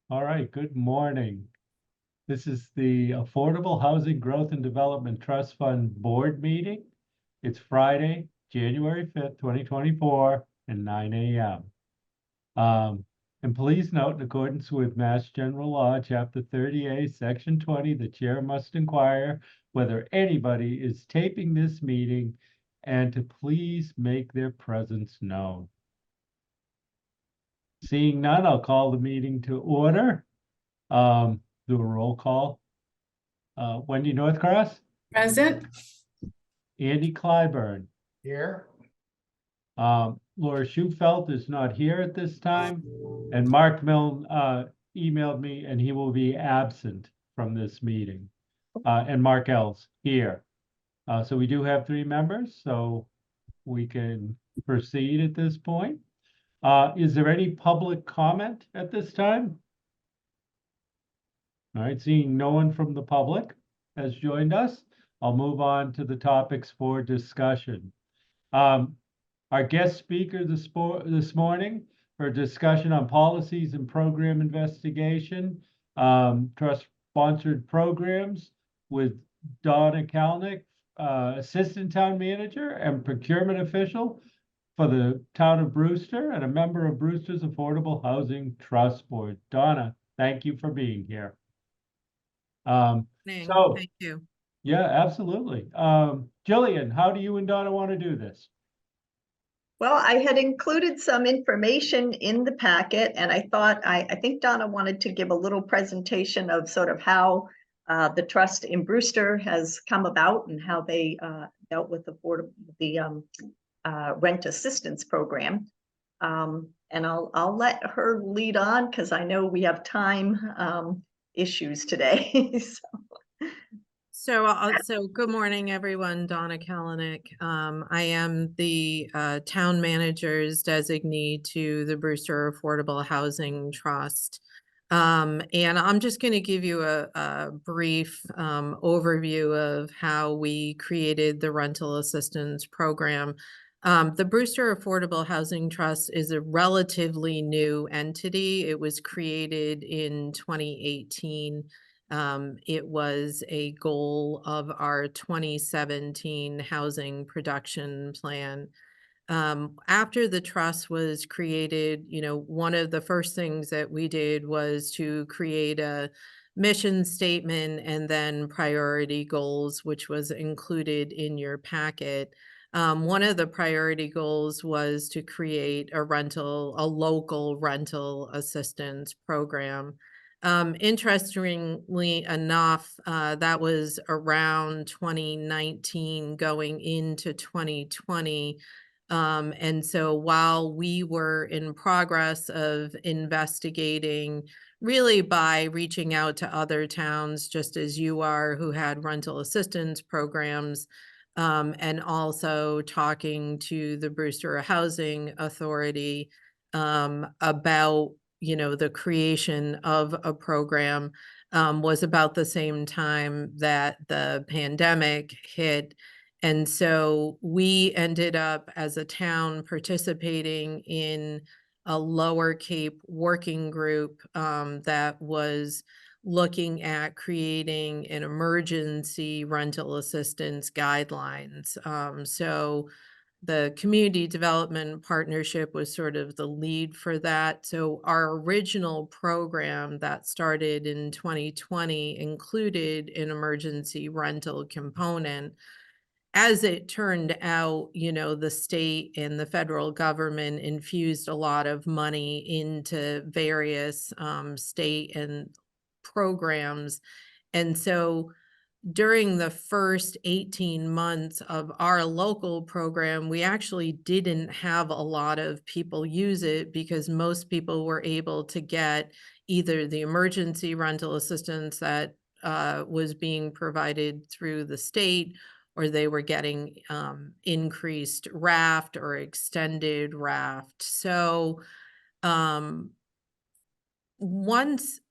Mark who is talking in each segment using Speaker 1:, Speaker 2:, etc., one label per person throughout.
Speaker 1: All right, good morning. This is the Affordable Housing Growth and Development Trust Fund Board meeting. It's Friday, January 5th, 2024, and 9 a.m. And please note, in accordance with Mass General Law, Chapter 30A, Section 20, the chair must inquire whether anybody is taping this meeting and to please make their presence known. Seeing none, I'll call the meeting to order. Do a roll call. Wendy Northcross,
Speaker 2: Present.
Speaker 1: Andy Clyburn.
Speaker 3: Here.
Speaker 1: Laura Schufelt is not here at this time, and Mark Milne emailed me, and he will be absent from this meeting. And Mark Ells here. So we do have 3 members, so we can proceed at this point. Is there any public comment at this time? All right, seeing no one from the public has joined us, I'll move on to the topics for discussion. Our guest speaker this morning for discussion on policies and program investigation, trust-sponsored programs with Donna Kalnick, Assistant Town Manager and Procurement Official for the Town of Brewster and a member of Brewster's Affordable Housing Trust Board. Donna, thank you for being here.
Speaker 4: Thank you.
Speaker 1: Yeah, absolutely. Jillian, how do you and Donna want to do this?
Speaker 5: Well, I had included some information in the packet, and I thought, I think Donna wanted to give a little presentation of sort of how the trust in Brewster has come about and how they dealt with the rent assistance program. And I'll let her lead on because I know we have time issues today.
Speaker 4: So good morning, everyone. Donna Kalnick. I am the town manager's designee to the Brewster Affordable Housing Trust. And I'm just going to give you a brief overview of how we created the rental assistance program. The Brewster Affordable Housing Trust is a relatively new entity. It was created in 2018. It was a goal of our 2017 housing production plan. After the trust was created, one of the first things that we did was to create a mission statement and then priority goals, which was included in your packet. One of the priority goals was to create a local rental assistance program. Interestingly enough, that was around 2019 going into 2020. And so while we were in progress of investigating, really by reaching out to other towns, just as you are, who had rental assistance programs, and also talking to the Brewster Housing Authority about the creation of a program, was about the same time that the pandemic hit. And so we ended up as a town participating in a Lower Cape working group that was looking at creating an emergency rental assistance guidelines. So the community development partnership was sort of the lead for that. So our original program that started in 2020 included an emergency rental component. As it turned out, the state and the federal government infused a lot of money into various state and programs. And so during the first 18 months of our local program, we actually didn't have a lot of people use it because most people were able to get either the emergency rental assistance that was being provided through the state, or they were getting increased raft or extended raft. So once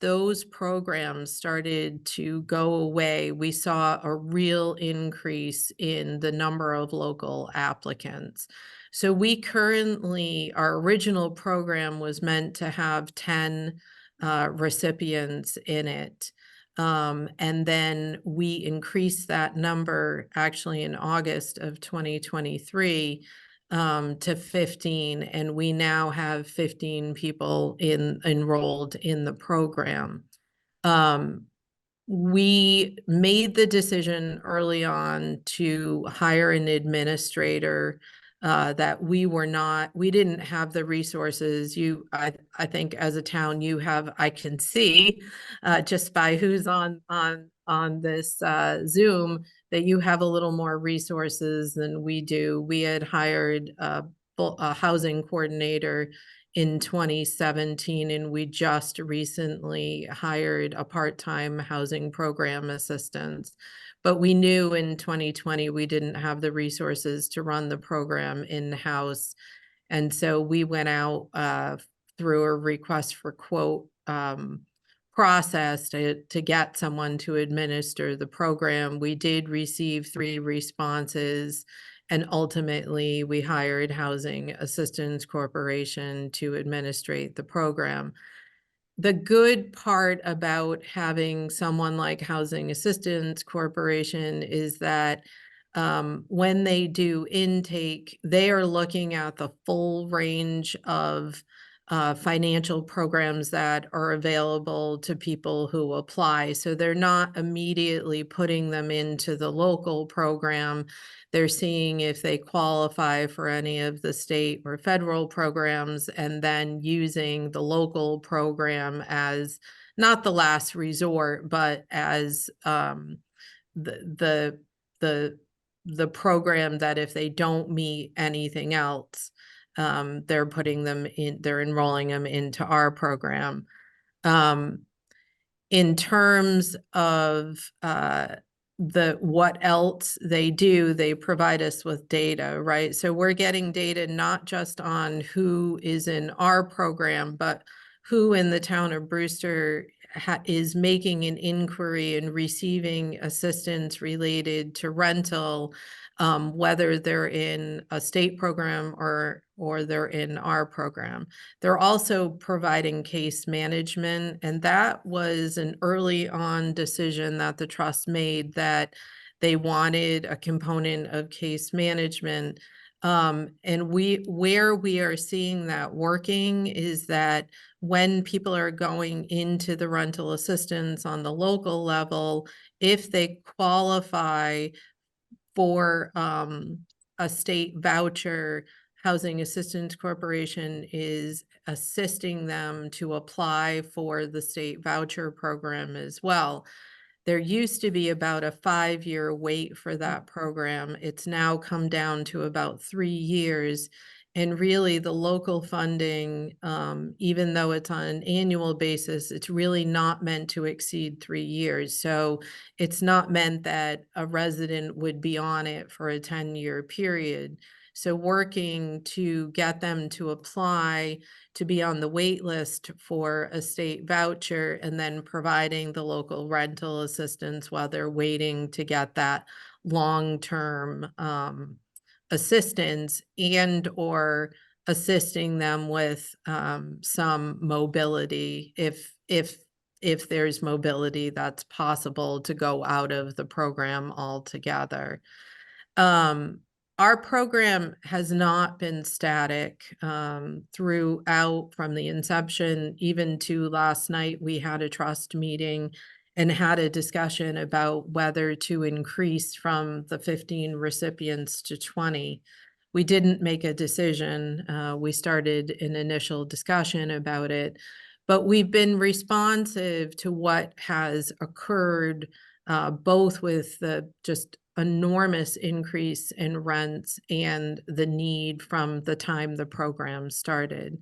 Speaker 4: those programs started to go away, we saw a real increase in the number of local applicants. So we currently, our original program was meant to have 10 recipients in it. And then we increased that number actually in August of 2023 to 15, and we now have 15 people enrolled in the program. We made the decision early on to hire an administrator that we didn't have the resources. I think as a town, I can see just by who's on this Zoom that you have a little more resources than we do. We had hired a housing coordinator in 2017, and we just recently hired a part-time housing program assistant. But we knew in 2020 we didn't have the resources to run the program in-house. And so we went out through a request for quote process to get someone to administer the program. We did receive 3 responses. And ultimately, we hired Housing Assistance Corporation to administrate the program. The good part about having someone like Housing Assistance Corporation is that when they do intake, they are looking at the full range of financial programs that are available to people who apply. So they're not immediately putting them into the local program. They're seeing if they qualify for any of the state or federal programs, and then using the local program as not the last resort, but as the program that if they don't meet anything else, they're enrolling them into our program. In terms of what else they do, they provide us with data, right? So we're getting data not just on who is in our program, but who in the town of Brewster is making an inquiry and receiving assistance related to rental, whether they're in a state program or they're in our program. They're also providing case management, and that was an early on decision that the trust made, that they wanted a component of case management. And where we are seeing that working is that when people are going into the rental assistance on the local level, if they qualify for a state voucher, Housing Assistance Corporation is assisting them to apply for the state voucher program as well. There used to be about a 5-year wait for that program. It's now come down to about 3 years. And really the local funding, even though it's on an annual basis, it's really not meant to exceed 3 years. So it's not meant that a resident would be on it for a 10-year period. So working to get them to apply to be on the wait list for a state voucher, and then providing the local rental assistance while they're waiting to get that long-term assistance, and or assisting them with some mobility if there's mobility that's possible to go out of the program altogether. Our program has not been static throughout, from the inception, even to last night. We had a trust meeting and had a discussion about whether to increase from the 15 recipients to 20. We didn't make a decision. We started an initial discussion about it, but we've been responsive to what has occurred, both with the just enormous increase in rents and the need from the time the program started.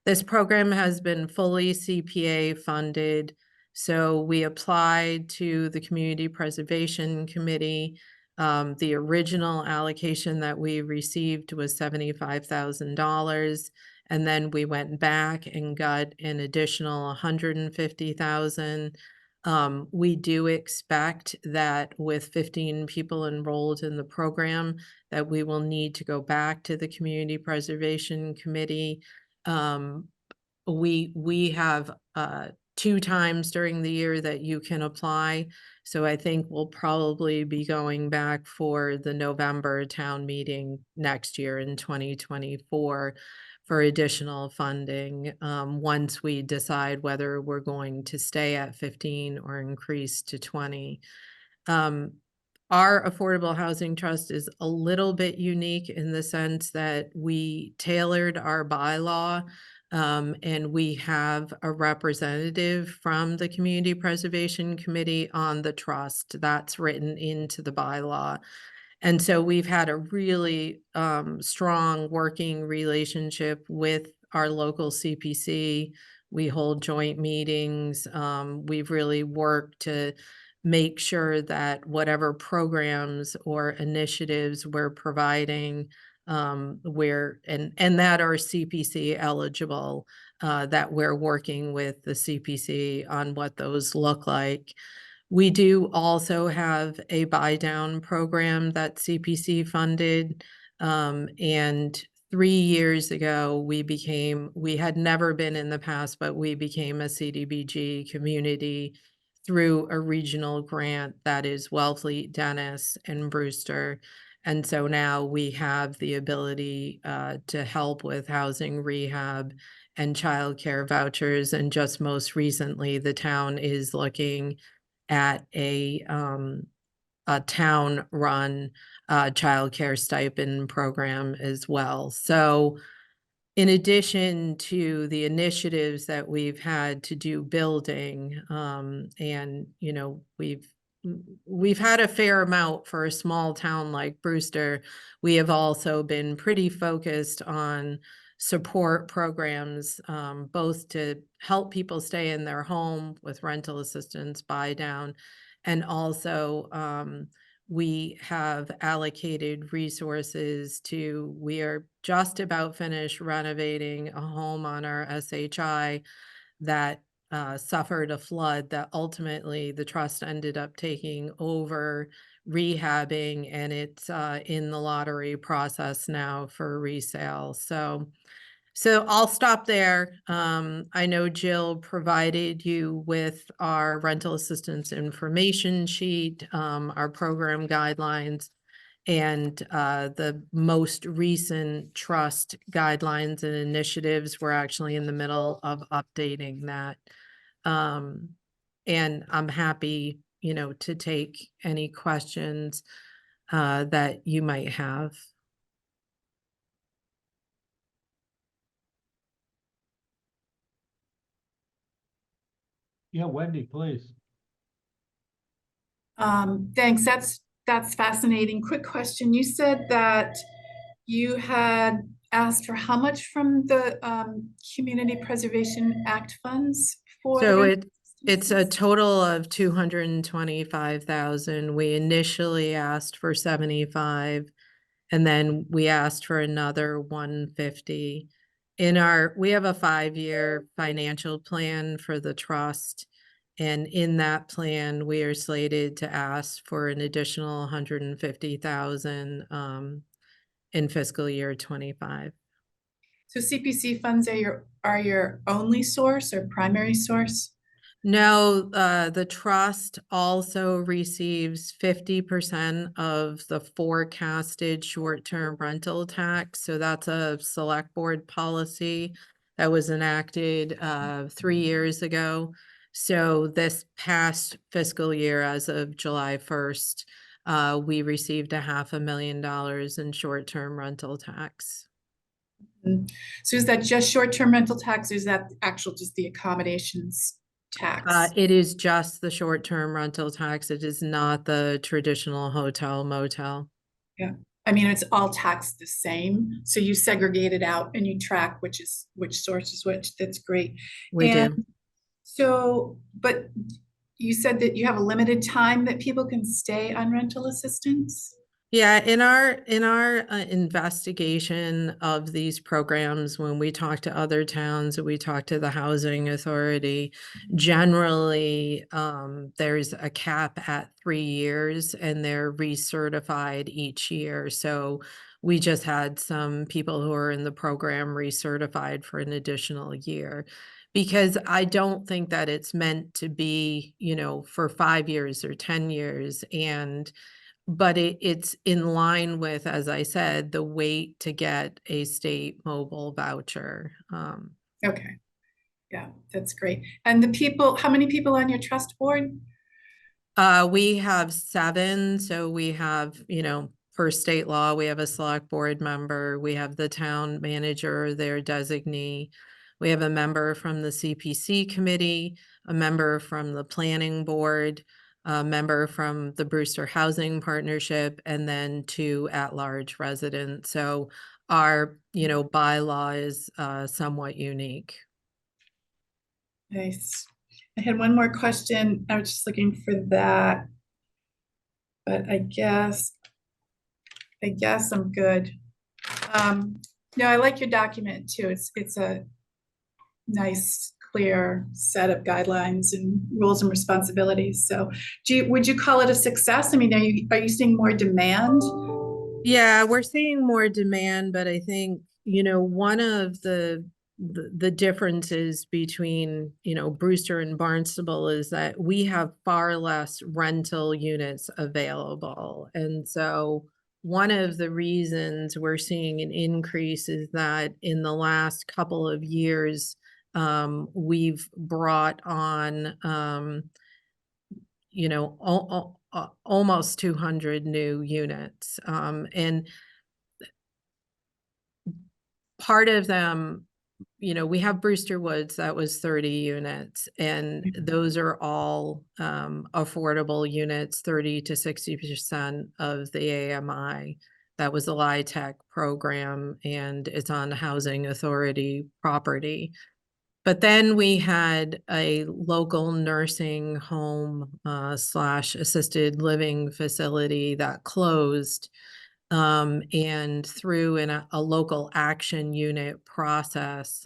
Speaker 4: This program has been fully CPA funded. So we applied to the Community Preservation Committee. The original allocation that we received was $75,000. And then we went back and got an additional $150,000. We do expect that with 15 people enrolled in the program, that we will need to go back to the Community Preservation Committee. We have 2 times during the year that you can apply. So I think we'll probably be going back for the November town meeting next year in 2024 for additional funding, once we decide whether we're going to stay at 15 or increase to 20. Our Affordable Housing Trust is a little bit unique in the sense that we tailored our bylaw, and we have a representative from the Community Preservation Committee on the trust. That's written into the bylaw. And so we've had a really strong working relationship with our local CPC. We hold joint meetings. We've really worked to make sure that whatever programs or initiatives we're providing, and that are CPC eligible, that we're working with the CPC on what those look like. We do also have a buy down program that CPC funded. And 3 years ago, we had never been in the past, but we became a CDBG community through a regional grant that is Wellfleet, Dennis, and Brewster. And so now we have the ability to help with housing rehab and childcare vouchers. And just most recently, the town is looking at a town-run childcare stipend program as well. So in addition to the initiatives that we've had to do building, and, you know, we've had a fair amount for a small town like Brewster. We have also been pretty focused on support programs, both to help people stay in their home with rental assistance, buy down, and also we have allocated resources we are just about finished renovating a home on our SHI that suffered a flood that ultimately the trust ended up taking over rehabbing, and it's in the lottery process now for resale. So I'll stop there. I know Jill provided you with our rental assistance information sheet, our program guidelines, and the most recent trust guidelines and initiatives. We're actually in the middle of updating that. And I'm happy, you know, to take any questions that you might have.
Speaker 1: Yeah, Wendy, please.
Speaker 2: Thanks. That's fascinating. Quick question. You said that you had asked for how much from the Community Preservation Act funds for the
Speaker 4: So
Speaker 2: rental
Speaker 4: it's a
Speaker 2: assistance?
Speaker 4: total of 225,000. We initially asked for 75, and then we asked for another 150. We have a 5-year financial plan for the trust. And in that plan, we are slated to ask for an additional 150,000 in fiscal year 25.
Speaker 2: So CPC funds are your only source or primary source?
Speaker 4: No, the trust also receives 50% of the forecasted short-term rental tax. So that's a select board policy that was enacted 3 years ago. So this past fiscal year, as of July 1st, we received $500,000 in short-term rental tax.
Speaker 2: So is that just short-term rental tax, or is that actual just the accommodations tax?
Speaker 4: It is just the short-term rental tax. It is not the traditional hotel motel.
Speaker 2: Yeah, I mean, it's all taxed the same. So you segregate it out and you track which source is which. That's great.
Speaker 4: We
Speaker 2: And
Speaker 4: do.
Speaker 2: so, but you said that you have a limited time that people can stay on rental assistance?
Speaker 4: Yeah, in our investigation of these programs, when we talk to other towns, we talk to the housing authority, generally, there's a cap at 3 years and they're recertified each year. So we just had some people who are in the program recertified for an additional year. Because I don't think that it's meant to be, for 5 years or 10 years. But it's in line with, as I said, the wait to get a state mobile voucher.
Speaker 2: Okay, yeah, that's great. And the people, how many people on your trust board?
Speaker 4: We have 7, so we have, per state law, we have a select board member, we have the town manager, their designee. We have a member from the CPC committee, a member from the planning board, a member from the Brewster Housing Partnership, and then 2 at-large residents. So our, bylaw is somewhat unique.
Speaker 2: Nice. I had one more question. I was just looking for that. But I guess I'm good. No, I like your document too. It's a nice, clear set of guidelines and rules and responsibilities. So would you call it a success? I mean, are you seeing more demand?
Speaker 4: Yeah, we're seeing more demand, but I think, one of the differences between, Brewster and Barnstable is that we have far less rental units available. And so one of the reasons we're seeing an increase is that in the last couple of years, we've brought on, almost 200 new units. And part of them, we have Brewster Woods, that was 30 units, and those are all affordable units, 30 to 60% of the AMI. That was a LIHTC program, and it's on housing authority property. But then we had a local nursing home slash assisted living facility that closed. And through a local action unit process,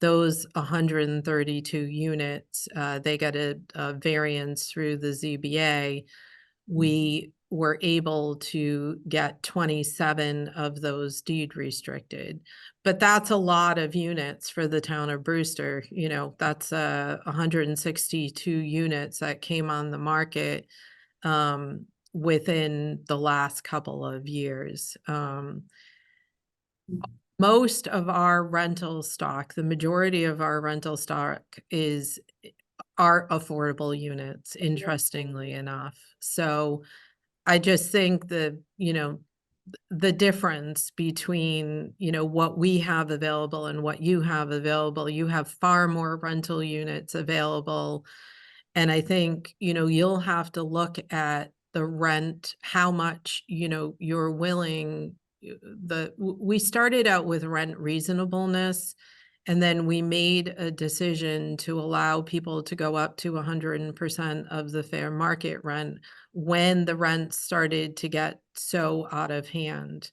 Speaker 4: those 132 units, they got a variance through the ZBA. We were able to get 27 of those deed restricted. But that's a lot of units for the town of Brewster. That's 162 units that came on the market within the last couple of years. Most of our rental stock, the majority of our rental stock are affordable units, interestingly enough. So I just think the difference between, what we have available and what you have available, you have far more rental units available. And I think, you'll have to look at the rent, how much, you're willing. We started out with rent reasonableness, and then we made a decision to allow people to go up to 100% of the fair market rent when the rent started to get so out of hand.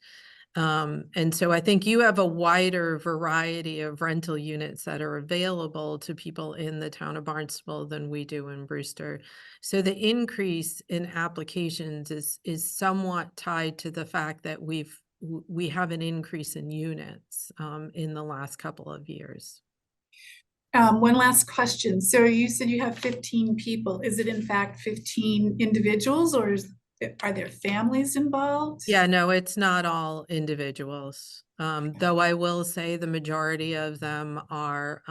Speaker 4: And so I think you have a wider variety of rental units that are available to people in the town of Barnstable than we do in Brewster. So the increase in applications is somewhat tied to the fact that we have an increase in units in the last couple of years.
Speaker 2: One last question. So you said you have 15 people. Is it in fact 15 individuals, or are there families involved?
Speaker 4: Yeah, no, it's not all individuals. Though I will say the majority of them are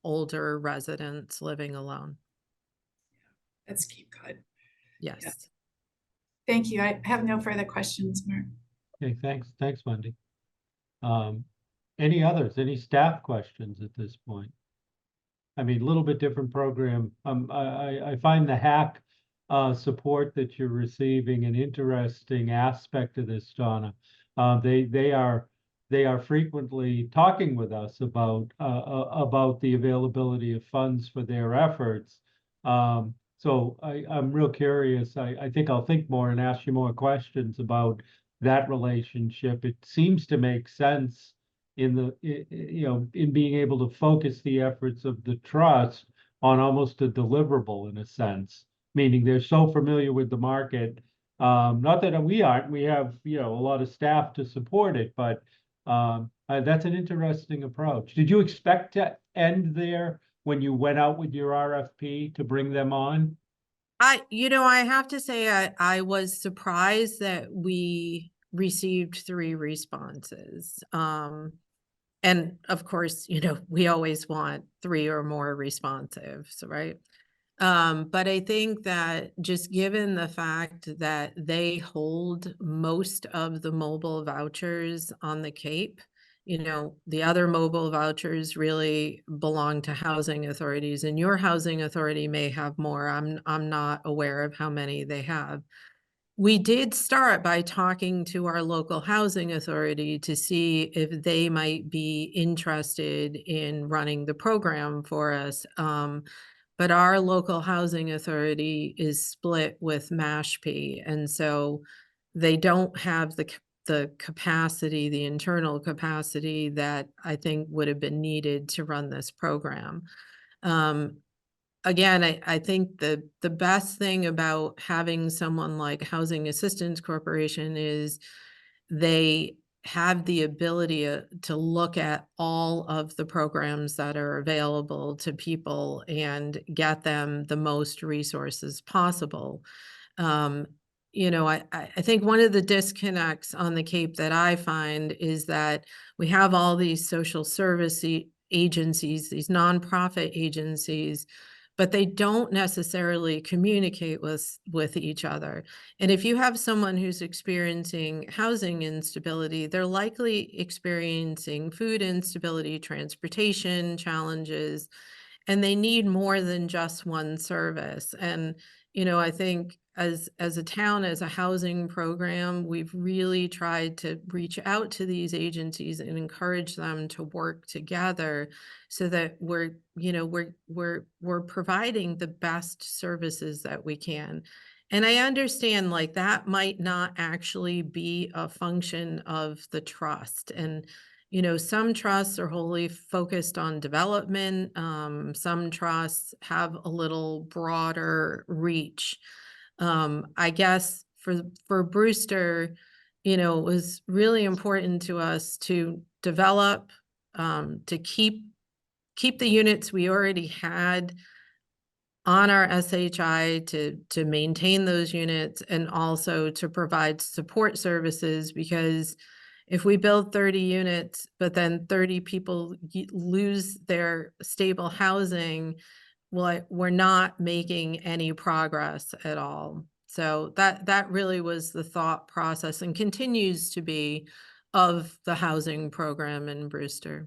Speaker 4: older residents living alone.
Speaker 2: That's good.
Speaker 4: Yes.
Speaker 2: Yeah. Thank you. I have no further questions, Mark.
Speaker 1: Okay, thanks, Wendy. Any others, any staff questions at this point? I mean, a little bit different program. I find the hack support that you're receiving an interesting aspect of this, Donna. They are frequently talking with us about the availability of funds for their efforts. So I'm real curious. I think I'll think more and ask you more questions about that relationship. It seems to make sense in in being able to focus the efforts of the trust on almost a deliverable in a sense, meaning they're so familiar with the market. Not that we aren't, we have, a lot of staff to support it, but that's an interesting approach. Did you expect to end there when you went out with your RFP to bring them on?
Speaker 4: I have to say, I was surprised that we received 3 responses. And of course, we always want 3 or more responsives, right? But I think that just given the fact that they hold most of the mobile vouchers on the Cape, the other mobile vouchers really belong to housing authorities, and your housing authority may have more. I'm not aware of how many they have. We did start by talking to our local housing authority to see if they might be interested in running the program for us. But our local housing authority is split with Mashpee, and so they don't have the capacity, the internal capacity that I think would have been needed to run this program. Um, Again, I think the best thing about having someone like Housing Assistance Corporation is they have the ability to look at all of the programs that are available to people and get them the most resources possible. Um, I think one of the disconnects on the Cape that I find is that we have all these social service agencies, these nonprofit agencies, but they don't necessarily communicate with each other. And if you have someone who's experiencing housing instability, they're likely experiencing food instability, transportation challenges, and they need more than just one service. And, I think as a town, as a housing program, we've really tried to reach out to these agencies and encourage them to work together so that we're providing the best services that we can. And I understand like that might not actually be a function of the trust. And some trusts are wholly focused on development. Some trusts have a little broader reach. I guess for Brewster, it was really important to us to develop, to keep the units we already had on our SHI, to maintain those units, and also to provide support services, because if we build 30 units, but then 30 people lose their stable housing, well, we're not making any progress at all. So that really was the thought process and continues to be of the housing program in Brewster.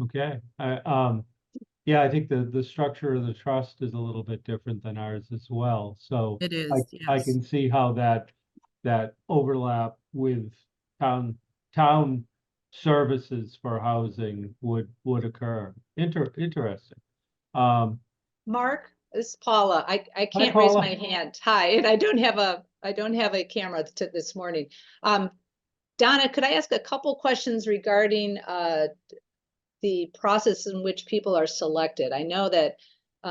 Speaker 1: Okay. Yeah, I think the structure of the trust is a little bit different than ours as well. So
Speaker 4: It
Speaker 1: I
Speaker 4: is,
Speaker 1: I
Speaker 4: yes.
Speaker 1: can see how that overlap with town services for housing would occur. Interesting. Um,
Speaker 3: Mark, this is Paula. I can't raise
Speaker 1: Paula.
Speaker 3: my hand. Hi, and I don't have a camera this morning. Donna, could I ask a couple questions regarding the process in which people are selected? I know that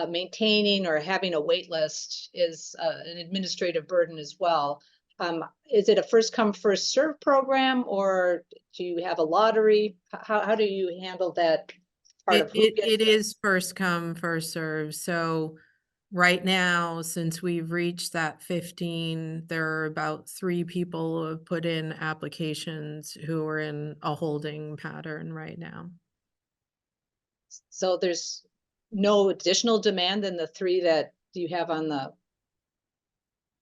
Speaker 3: maintaining or having a wait list is an administrative burden as well. Is it a first come, first serve program, or do you have a lottery? How do you handle that part of who gets
Speaker 4: It
Speaker 3: it?
Speaker 4: is first come, first serve. So right now, since we've reached that 15, there are about 3 people who have put in applications who are in a holding pattern right now.
Speaker 3: So there's no additional demand than the 3 that you have on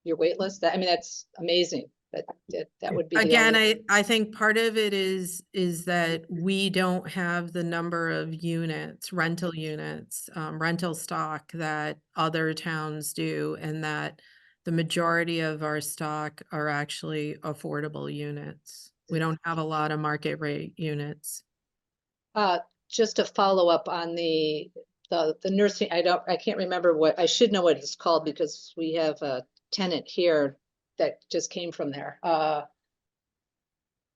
Speaker 3: your wait list? That's amazing. That would be the
Speaker 4: Again,
Speaker 3: only.
Speaker 4: I think part of it is that we don't have the number of units, rental units, rental stock that other towns do, and that the majority of our stock are actually affordable units. We don't have a lot of market rate units.
Speaker 3: Just to follow up on the the nursing, I can't remember what, I should know what it's called because we have a tenant here that just came from there.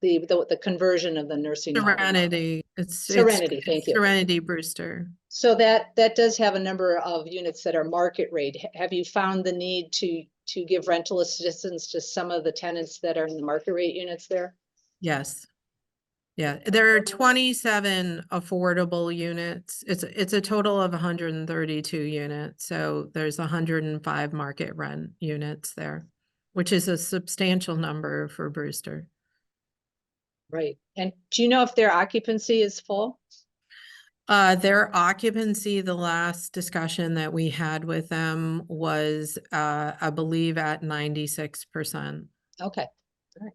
Speaker 3: The conversion of the nursing home.
Speaker 4: Serenity. It's
Speaker 3: Serenity, thank you.
Speaker 4: Serenity Brewster.
Speaker 3: So that does have a number of units that are market rate. Have you found the need to give rental assistance to some of the tenants that are in the market rate units there?
Speaker 4: Yes. Yeah, there are 27 affordable units. It's a total of 132 units. So there's 105 market rent units there, which is a substantial number for Brewster.
Speaker 3: Right. And do you know if their occupancy is full?
Speaker 4: Their occupancy, the last discussion that we had with them was, I believe at 96%.
Speaker 3: Okay. All right.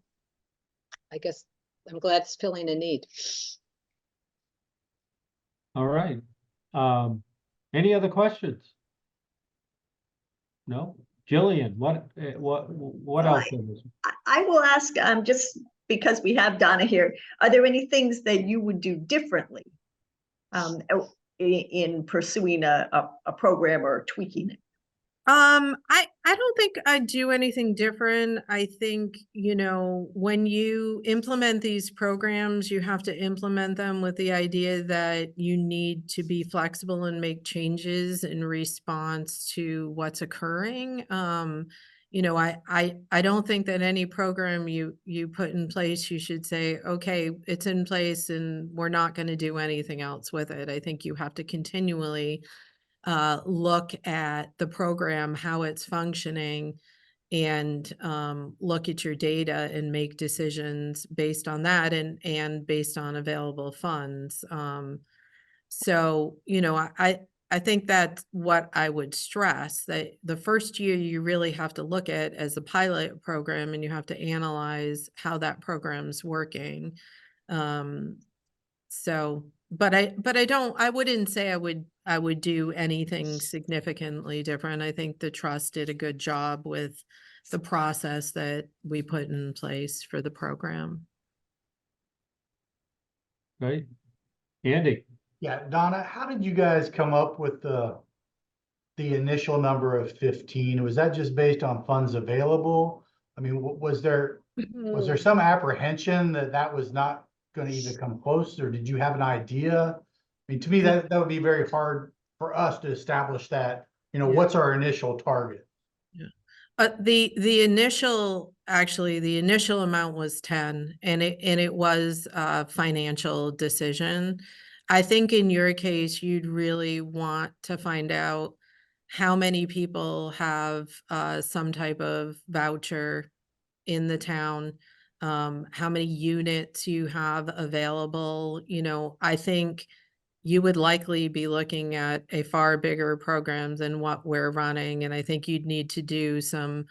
Speaker 3: I guess I'm glad it's filling a need.
Speaker 1: All right. Any other questions? No? Jillian, what
Speaker 5: Well,
Speaker 1: else? is this?
Speaker 5: I will ask, just because we have Donna here, are there any things that you would do differently in pursuing a program or tweaking it?
Speaker 4: I don't think I'd do anything different. I think, you know, when you implement these programs, you have to implement them with the idea that you need to be flexible and make changes in response to what's occurring. You know, I don't think that any program you put in place, you should say, okay, it's in place and we're not going to do anything else with it. I think you have to continually look at the program, how it's functioning, and look at your data and make decisions based on that and based on available funds. So, you know, I think that's what I would stress, that the first year you really have to look at as a pilot program and you have to analyze how that program's working. So, but I wouldn't say I would do anything significantly different. I think the trust did a good job with the process that we put in place for the program.
Speaker 1: Right? Andy?
Speaker 6: Yeah, Donna, how did you guys come up with the initial number of 15? Was that just based on funds available? I mean, was there some apprehension that that was not going to even come close, or did you have an idea? I mean, to me, that would be very hard for us to establish that, you know, what's our initial target?
Speaker 4: The initial amount was 10, and it was a financial decision. I think in your case, you'd really want to find out how many people have some type of voucher in the town, how many units you have available. You know, I think you would likely be looking at a far bigger program than what we're running. And I think you'd need to do some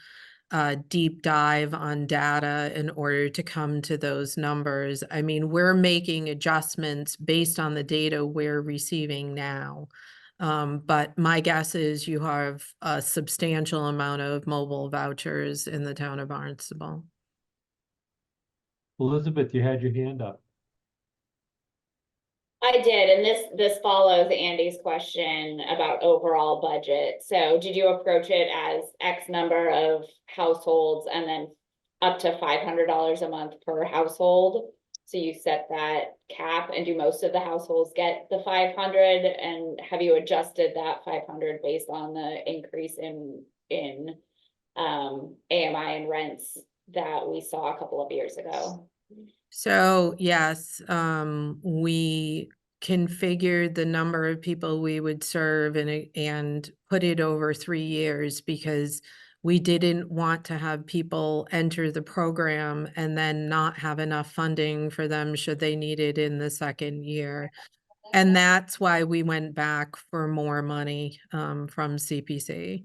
Speaker 4: deep dive on data in order to come to those numbers. I mean, we're making adjustments based on the data we're receiving now. But my guess is you have a substantial amount of mobile vouchers in the town of Barnstable.
Speaker 1: Elizabeth, you had your hand up.
Speaker 7: I did, and this follows Andy's question about overall budget. So did you approach it as X number of households and then up to $500 a month per household? So you set that cap, and do most of the households get the 500? And have you adjusted that 500 based on the increase in AMI and rents that we saw a couple of years ago?
Speaker 4: So yes, we configured the number of people we would serve and put it over 3 years because we didn't want to have people enter the program and then not have enough funding for them should they need it in the second year. And that's why we went back for more money from CPC.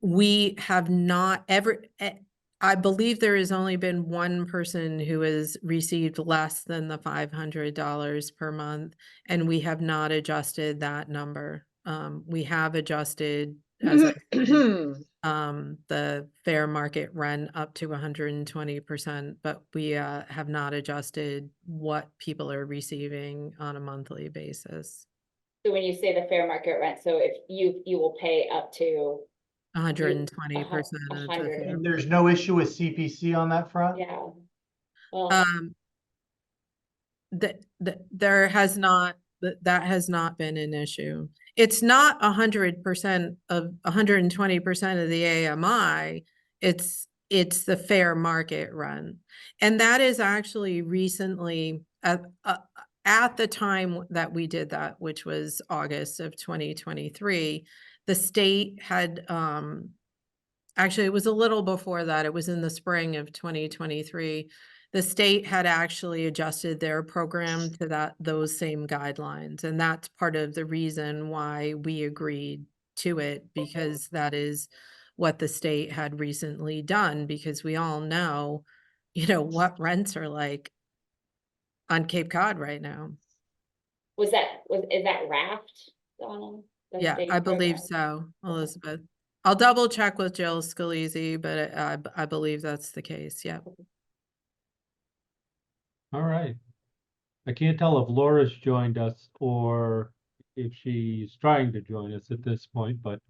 Speaker 4: We have not ever, I believe there has only been one person who has received less than the $500 per month, and we have not adjusted that number. We have adjusted, as I said, the fair market rent up to 120%, but we have not adjusted what people are receiving on a monthly basis.
Speaker 7: So when you say the fair market rent, so if you will pay up to
Speaker 4: 120%
Speaker 7: a
Speaker 4: of the
Speaker 7: hundred.
Speaker 4: fair.
Speaker 6: And there's no issue with CPC on that front?
Speaker 7: Yeah. Well,
Speaker 4: Um, there has not, that has not been an issue. It's not 100% of 120% of the AMI. It's the fair market rent. And that is actually recently at the time that we did that, which was August of 2023, the state had, actually, it was a little before that. It was in the spring of 2023. The state had actually adjusted their program to those same guidelines. And that's part of the reason why we agreed to it, because that is what the state had recently done, because we all know, what rents are like on Cape Cod right now.
Speaker 7: is that Raft, Donna? The
Speaker 4: Yeah,
Speaker 7: state
Speaker 4: I believe
Speaker 7: program?
Speaker 4: so, Elizabeth. I'll double check with Jill Scalise, but I believe that's the case. Yeah.
Speaker 1: All right. I can't tell if Laura's joined us or if she's trying to join us at this point, but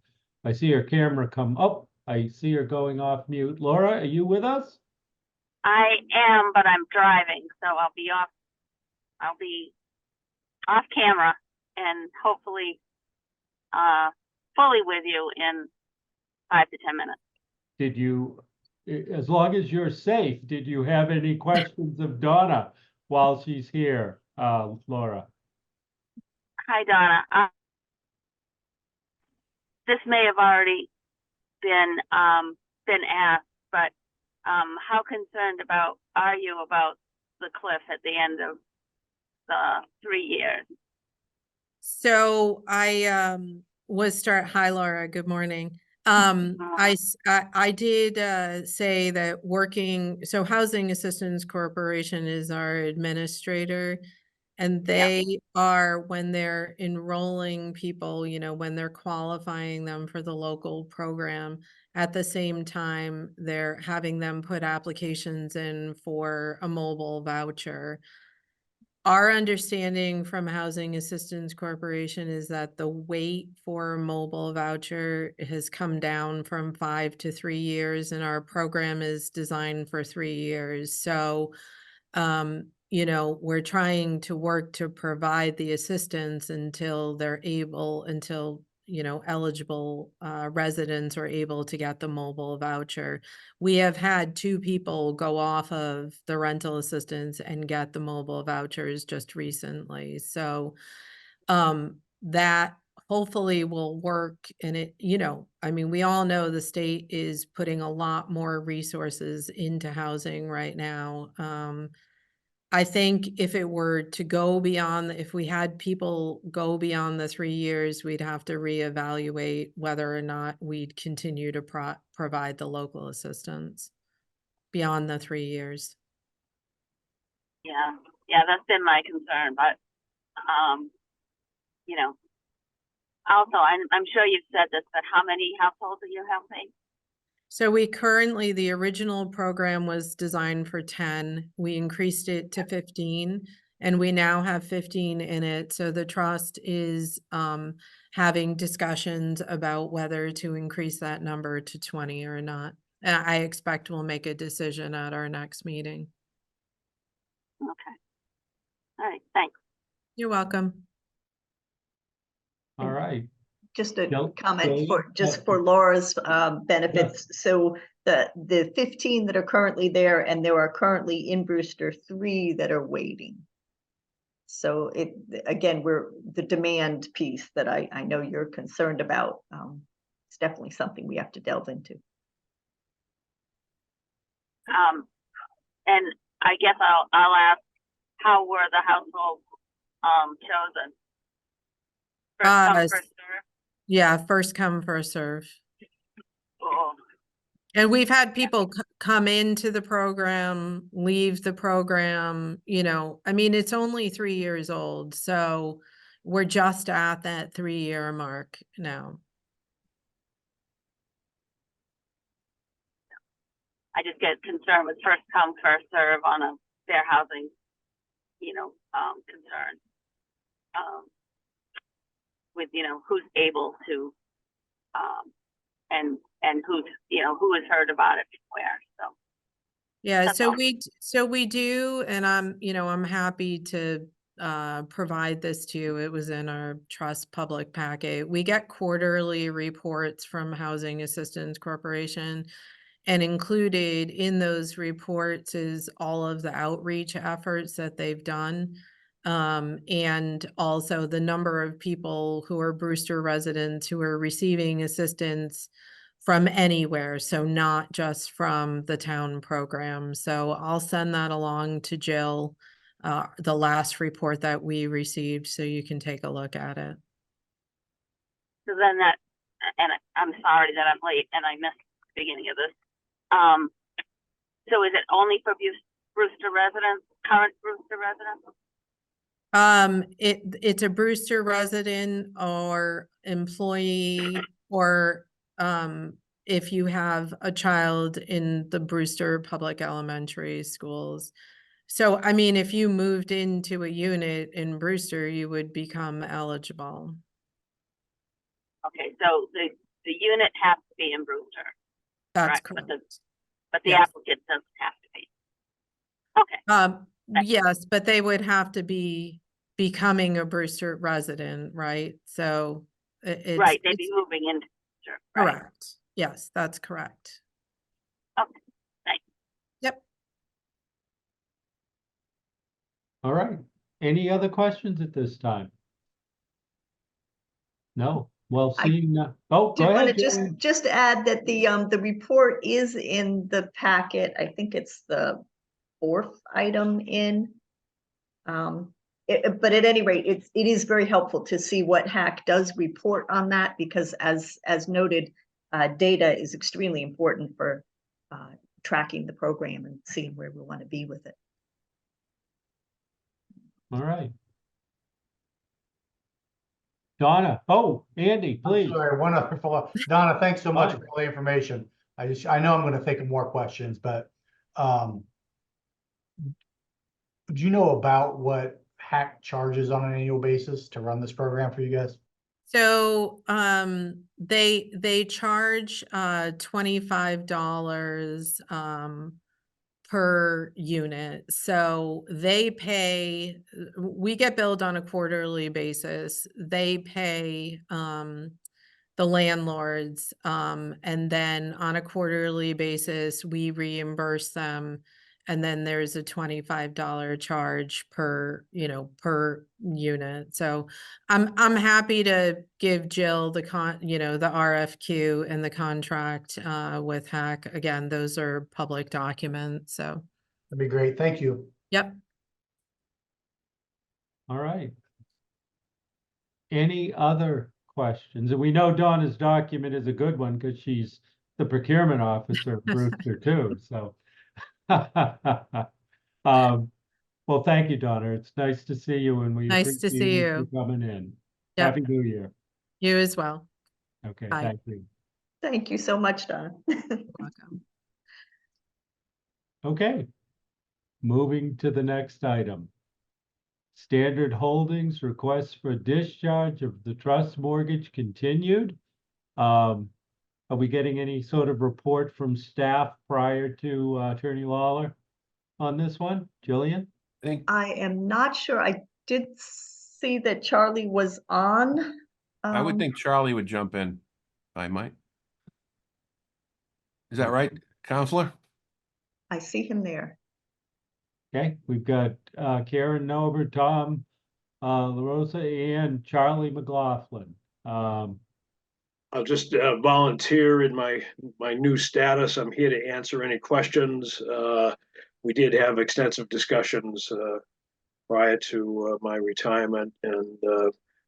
Speaker 1: I see her camera come up. I see her going off mute. Laura, are you with us?
Speaker 8: I am, but I'm driving, so I'll be off camera and hopefully fully with you in 5 to 10 minutes.
Speaker 1: Did you, as long as you're safe, did you have any questions of Donna while she's here, Laura?
Speaker 8: Hi, Donna. This may have already been asked, but how concerned are you about the cliff at the end of the 3 years?
Speaker 4: So I hi Laura, good morning. I did say that so Housing Assistance Corporation is our administrator, and they are, when they're enrolling people, when they're qualifying them for the local program, at the same time, they're having them put applications in for a mobile voucher. Our understanding from Housing Assistance Corporation is that the wait for a mobile voucher has come down from 5 to 3 years, and our program is designed for 3 years. So, we're trying to work to provide the assistance until eligible residents are able to get the mobile voucher. We have had 2 people go off of the rental assistance and get the mobile vouchers just recently. So that hopefully will work. And we all know the state is putting a lot more resources into housing right now. I think if it were to go beyond, if we had people go beyond the 3 years, we'd have to reevaluate whether or not we'd continue to provide the local assistance beyond the 3 years.
Speaker 8: Yeah, that's been my concern, but also I'm sure you've said this, but how many households are you helping?
Speaker 4: So the original program was designed for 10. We increased it to 15, and we now have 15 in it. So the trust is having discussions about whether to increase that number to 20 or not. And I expect we'll make a decision at our next meeting.
Speaker 8: Okay. All right, thanks.
Speaker 4: You're welcome.
Speaker 1: All right.
Speaker 5: Just a
Speaker 1: Jill,
Speaker 5: comment
Speaker 1: Jill,
Speaker 5: for Laura's benefits. So the 15 that are currently there, and there are currently in Brewster 3 that are waiting. So again, the demand piece that I know you're concerned about. It's definitely something we have to delve into.
Speaker 8: And I guess I'll ask, how were the households chosen? First come, first serve?
Speaker 4: Yeah, first come, first serve.
Speaker 8: Oh.
Speaker 4: And we've had people come into the program, leave the program, it's only 3 years old. So we're just at that 3-year mark now.
Speaker 8: I just get concerned with first come, first serve on a fair housing, concern. with, you know, who's able to, and who's, you know, who has heard about it where, so.
Speaker 4: Yeah,
Speaker 8: That's
Speaker 4: so
Speaker 8: all.
Speaker 4: we do, and I'm happy to provide this to you. It was in our trust public packet. We get quarterly reports from Housing Assistance Corporation, and included in those reports is all of the outreach efforts that they've done. And also the number of people who are Brewster residents who are receiving assistance from anywhere, so not just from the town program. So I'll send that along to Jill, the last report that we received, so you can take a look at it.
Speaker 8: So then that, and I'm sorry that I'm late and I missed the beginning of this. So is it only for Brewster residents, current Brewster residents?
Speaker 4: It's a Brewster resident or employee, or if you have a child in the Brewster Public Elementary Schools. So, I mean, if you moved into a unit in Brewster, you would become eligible.
Speaker 8: Okay, so the unit has to be in Brewster.
Speaker 4: That's
Speaker 8: correct,
Speaker 4: correct.
Speaker 8: but the
Speaker 4: Yes.
Speaker 8: applicant doesn't have to be. Okay.
Speaker 4: Yes, but they would have to be becoming a Brewster resident, right? So it's
Speaker 8: Right, they'd be moving into Brewster, right?
Speaker 4: correct. Yes, that's correct.
Speaker 8: Okay, thanks.
Speaker 4: Yep.
Speaker 1: All right. Any other questions at this time? No. Well,
Speaker 5: I
Speaker 1: seeing, oh,
Speaker 5: Did
Speaker 1: go
Speaker 5: want to
Speaker 1: ahead, Jillian.
Speaker 5: just add that the report is in the packet. I think it's the 4th item in. But at any rate, it is very helpful to see what HAC does report on that, because as noted, data is extremely important for tracking the program and seeing where we want to be with it.
Speaker 1: All right. Donna, oh, Andy,
Speaker 6: I'm
Speaker 1: please.
Speaker 6: sorry, one other follow-up. Donna, thanks so much
Speaker 1: Fine.
Speaker 6: for all the information. I know I'm gonna think of more questions, but do you know about what HAC charges on an annual basis to run this program for you guys?
Speaker 4: So they charge $25 per unit. So they pay, we get billed on a quarterly basis. They pay the landlords, and then on a quarterly basis, we reimburse them. And then there's a $25 charge per unit. So I'm happy to give Jill the the RFQ and the contract with HAC. Again, those are public documents. So
Speaker 6: That'd be great. Thank you.
Speaker 4: yep.
Speaker 1: All right. Any other questions? And we know Donna's document is a good one because she's the procurement officer of Brewster too, so. Well, thank you, Donna. It's nice to see you, and we
Speaker 4: Nice to see
Speaker 1: appreciate
Speaker 4: you.
Speaker 1: coming in.
Speaker 4: Yep.
Speaker 1: Happy New Year.
Speaker 4: You as well.
Speaker 1: Okay,
Speaker 4: Bye.
Speaker 1: thank you.
Speaker 5: Thank you so much, Donna.
Speaker 4: You're welcome.
Speaker 1: Okay. Moving to the next item. Standard Holdings request for discharge of the trust mortgage continued. Are we getting any sort of report from staff prior to Attorney Lawler on this one? Jillian?
Speaker 5: I am not sure. I did see that Charlie was on.
Speaker 9: I would think Charlie would jump in. I might. Is that right, Counselor?
Speaker 5: I see him there.
Speaker 1: Okay, we've got Karen Nover, Tom LaRosa, and Charlie McLaughlin.
Speaker 10: I'll just volunteer in my new status. I'm here to answer any questions. We did have extensive discussions prior to my retirement, and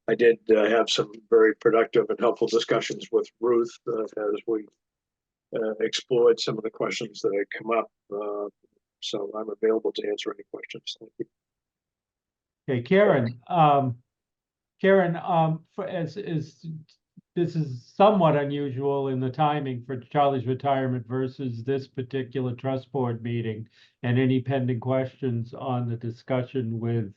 Speaker 10: I did have some very productive and helpful discussions with Ruth as we explored some of the questions that had come up. So I'm available to answer any questions. Thank you.
Speaker 1: Okay, Karen. This is somewhat unusual in the timing for Charlie's retirement versus this particular trust board meeting, and any pending questions on the discussion with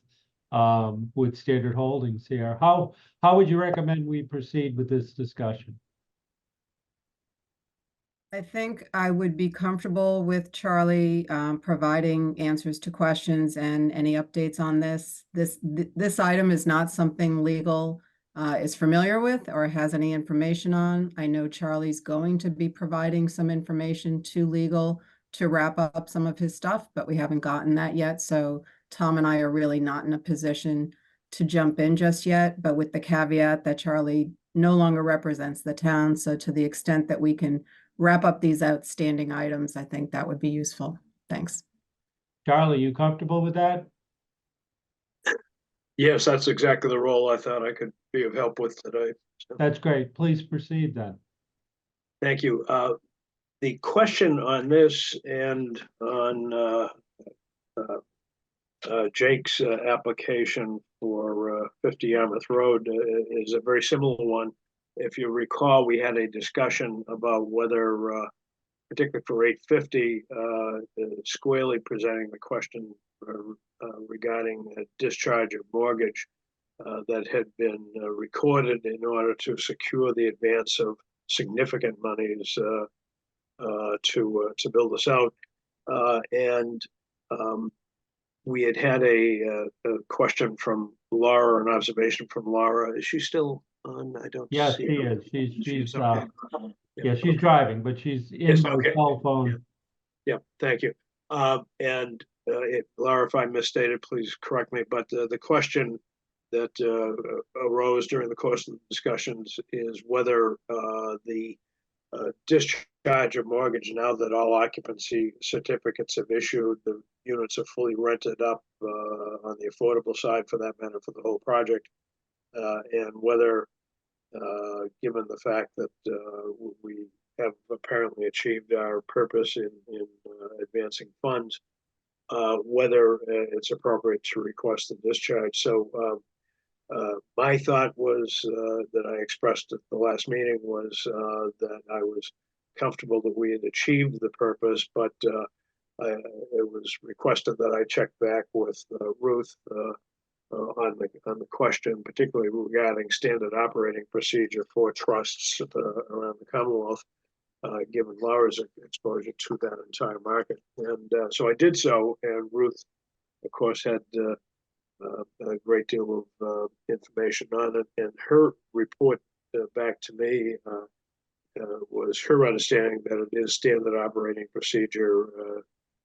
Speaker 1: with Standard Holdings here. How would you recommend we proceed with this discussion?
Speaker 11: I think I would be comfortable with Charlie providing answers to questions and any updates on this. This item is not something legal is familiar with or has any information on. I know Charlie's going to be providing some information to legal to wrap up some of his stuff, but we haven't gotten that yet. So Tom and I are really not in a position to jump in just yet, but with the caveat that Charlie no longer represents the town. So to the extent that we can wrap up these outstanding items, I think that would be useful. Thanks.
Speaker 1: Charlie, you comfortable with that?
Speaker 10: Yes, that's exactly the role I thought I could be of help with today. So,
Speaker 1: That's great. Please proceed then.
Speaker 10: thank you. The question on this and on Jake's application for 50 Yarmouth Road is a very similar one. If you recall, we had a discussion about whether, particularly for 850, squarely presenting the question regarding a discharge of mortgage that had been recorded in order to secure the advance of significant monies to build this out. We had a question from Laura, an observation from Laura. Is she still on? I don't
Speaker 1: Yes,
Speaker 10: see
Speaker 1: she
Speaker 10: her.
Speaker 1: is. She's
Speaker 10: okay.
Speaker 1: yeah, she's driving, but she's in
Speaker 10: Yes,
Speaker 1: by
Speaker 10: okay.
Speaker 1: cell phone.
Speaker 10: Yeah, thank you. Laura, if I misstated, please correct me. But the question that arose during the course of the discussions is whether the discharge of mortgage, now that all occupancy certificates have issued, the units are fully rented up on the affordable side, for that matter, for the whole project, and whether, given the fact that we have apparently achieved our purpose in advancing funds, whether it's appropriate to request the discharge. So my thought was that I expressed at the last meeting was that I was comfortable that we had achieved the purpose, but it was requested that I check back with Ruth on the question, particularly regarding standard operating procedure for trusts around the Commonwealth, given Laura's exposure to that entire market. And so I did so, and Ruth, of course, had a great deal of information on it, and her report back to me was her understanding that it is standard operating procedure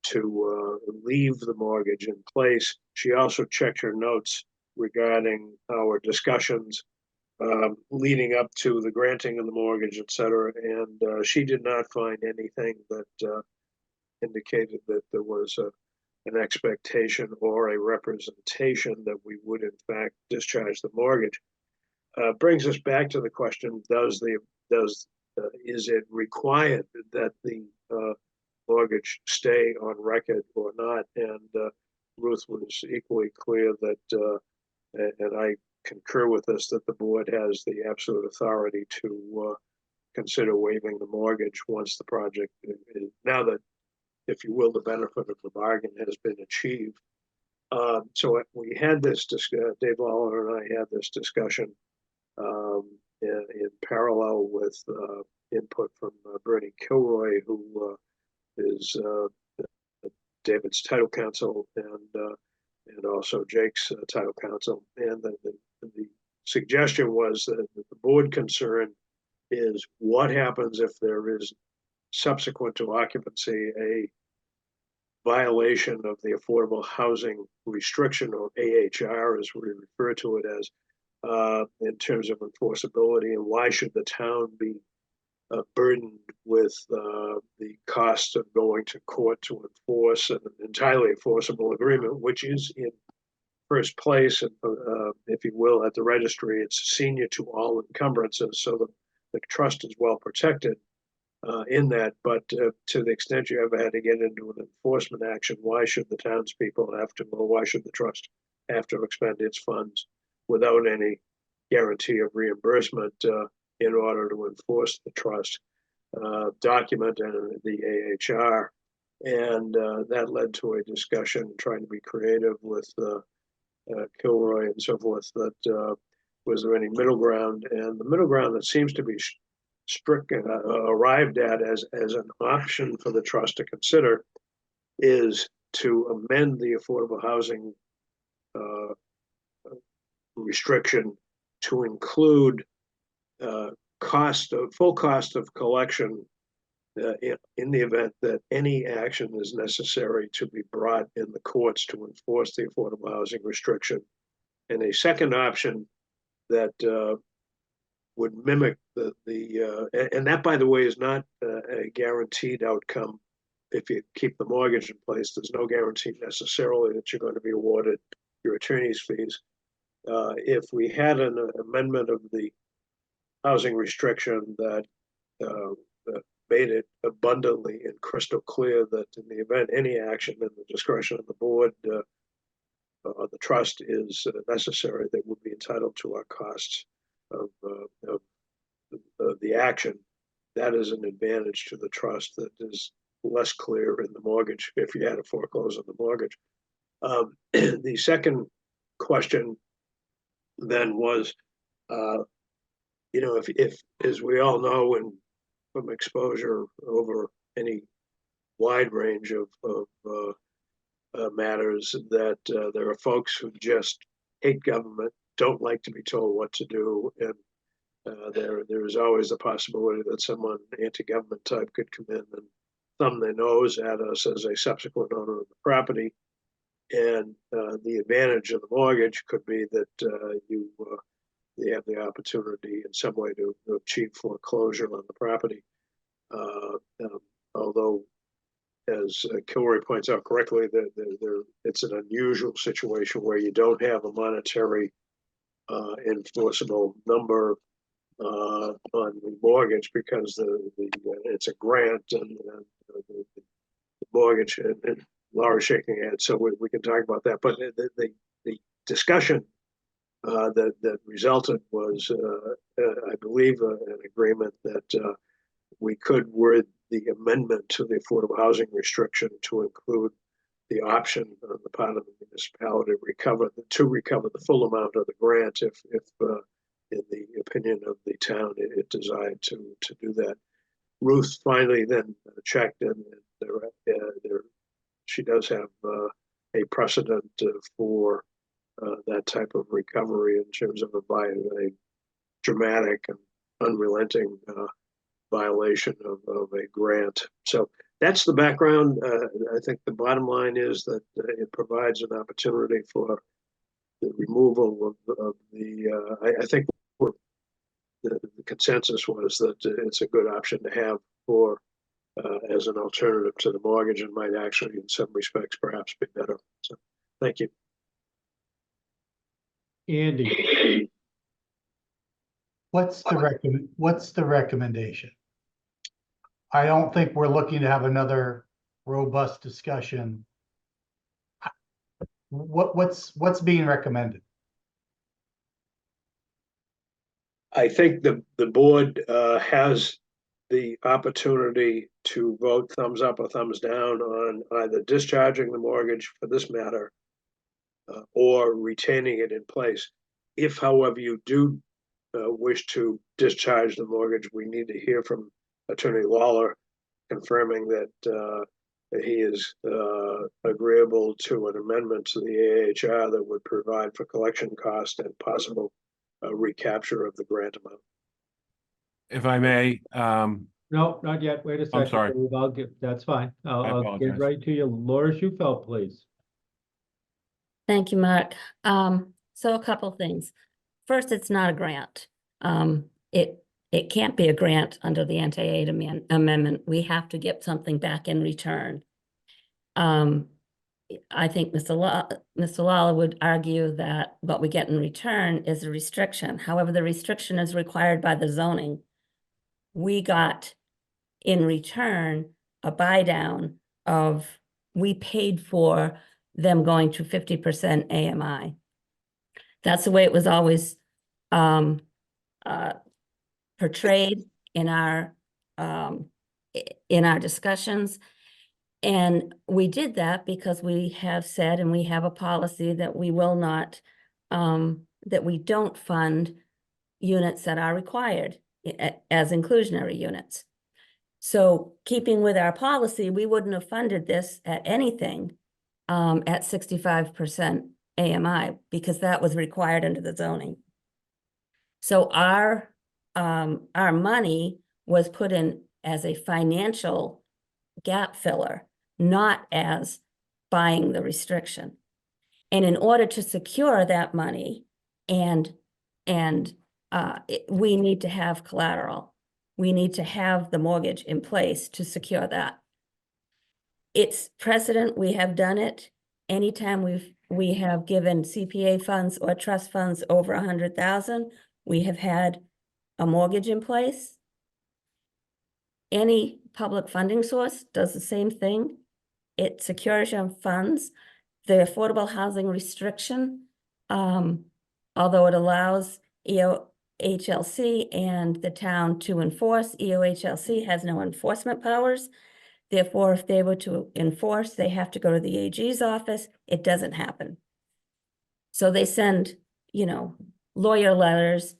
Speaker 10: to leave the mortgage in place. She also checked her notes regarding our discussions leading up to the granting of the mortgage, et cetera, and she did not find anything that indicated that there was an expectation or a representation that we would in fact discharge the mortgage. Brings us back to the question: is it required that the mortgage stay on record or not? And Ruth was equally clear that, and I concur with this, that the board has the absolute authority to consider waiving the mortgage once the project is, now that, if you will, the benefit of the bargain has been achieved. So we had this, Dave Lawler and I had this discussion in parallel with input from Bernie Kilroy, who is David's title counsel, and also Jake's title counsel. And the suggestion was that the board concern is what happens if there is, subsequent to occupancy, a violation of the affordable housing restriction, or AHR as we refer to it as, in terms of enforceability, and why should the town be burdened with the cost of going to court to enforce an entirely enforceable agreement, which is in first place, if you will, at the registry. It's senior to all encumbrances, so the trust is well protected in that. But to the extent you ever had to get into an enforcement action, why should the townspeople have to, or why should the trust have to expend its funds without any guarantee of reimbursement in order to enforce the trust document and the AHR? And that led to a discussion trying to be creative with Kilroy and so forth, that was there any middle ground? And the middle ground that seems to be strict arrived at as an option for the trust to consider is to amend the affordable housing restriction to include full cost of collection in the event that any action is necessary to be brought in the courts to enforce the affordable housing restriction. And a second option that would mimic and that, by the way, is not a guaranteed outcome. If you keep the mortgage in place, there's no guarantee necessarily that you're going to be awarded your attorney's fees. If we had an amendment of the housing restriction that made it abundantly and crystal clear that in the event any action in the discretion of the board or the trust is necessary, they would be entitled to our costs of the action. That is an advantage to the trust that is less clear in the mortgage if you had to foreclose on the mortgage. The second question then was, if as we all know, and from exposure over any wide range of matters, that there are folks who just hate government, don't like to be told what to do, and there is always the possibility that someone anti-government type could come in and thumb their nose at us as a subsequent owner of the property. And the advantage of the mortgage could be that you have the opportunity in some way to achieve foreclosure on the property. Although, as Kilroy points out correctly, it's an unusual situation where you don't have a monetary enforceable number on the mortgage because it's a grant and the mortgage, and Laura's shaking her head, so we can talk about that. But the discussion that resulted was, I believe, an agreement that we could word the amendment to the affordable housing restriction to include the option on the part of the municipality to recover the full amount of the grant if in the opinion of the town, it desired to do that. Ruth finally then checked, and she does have a precedent for that type of recovery in terms of a dramatic and unrelenting violation of a grant. So that's the background. I think the bottom line is that it provides an opportunity for the removal of the. I think the consensus was that it's a good option to have for as an alternative to the mortgage, and might actually, in some respects, perhaps be better. So, thank you.
Speaker 1: Andy,
Speaker 6: What's the recommendation? I don't think we're looking to have another robust discussion. What's being recommended?
Speaker 10: I think the board has the opportunity to vote thumbs up or thumbs down on either discharging the mortgage for this matter or retaining it in place. If, however, you do wish to discharge the mortgage, we need to hear from Attorney Lawler confirming that he is agreeable to an amendment to the AHR that would provide for collection cost and possible recapture of the grant amount.
Speaker 9: If I may,
Speaker 1: no, not yet. Wait a second.
Speaker 9: sorry.
Speaker 1: That's fine. I'll get
Speaker 9: apologize.
Speaker 1: right to you. Laura Schufelt, please.
Speaker 12: Thank you, Mark. So a couple things. First, it's not a grant. It can't be a grant under the anti-aid amendment. We have to get something back in return. I think Mr. Lawler would argue that what we get in return is a restriction. However, the restriction is required by the zoning. We got in return a buy down of, we paid for them going to 50% AMI. That's the way it was always portrayed in our discussions. And we did that because we have said, and we have a policy that we will not, that we don't fund units that are required as inclusionary units. So keeping with our policy, we wouldn't have funded this at anything at 65% AMI because that was required under the zoning. So our money was put in as a financial gap filler, not as buying the restriction. And in order to secure that money we need to have collateral. We need to have the mortgage in place to secure that. It's precedent, we have done it. Anytime we have given CPA funds or trust funds over 100,000, we have had a mortgage in place. Any public funding source does the same thing. It secures your funds. The affordable housing restriction, although it allows EOHLC and the town to enforce, EOHLC has no enforcement powers. Therefore, if they were to enforce, they have to go to the AG's office. It doesn't happen. So they send, lawyer letters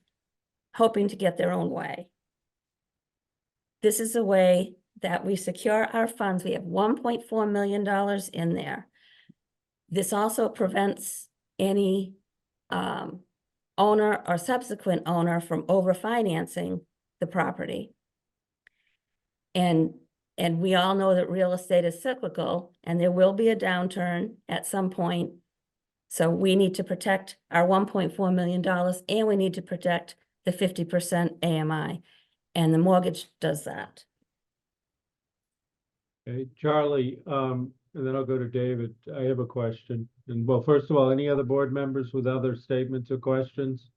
Speaker 12: hoping to get their own way. This is a way that we secure our funds. We have $1.4 million in there. This also prevents any owner or subsequent owner from overfinancing the property. And we all know that real estate is cyclical and there will be a downturn at some point. So we need to protect our $1.4 million and we need to protect the 50% AMI. And the mortgage does that.
Speaker 1: Okay, Charlie, and then I'll go to David. I have a question. And well, first of all, any other board members with other statements or questions?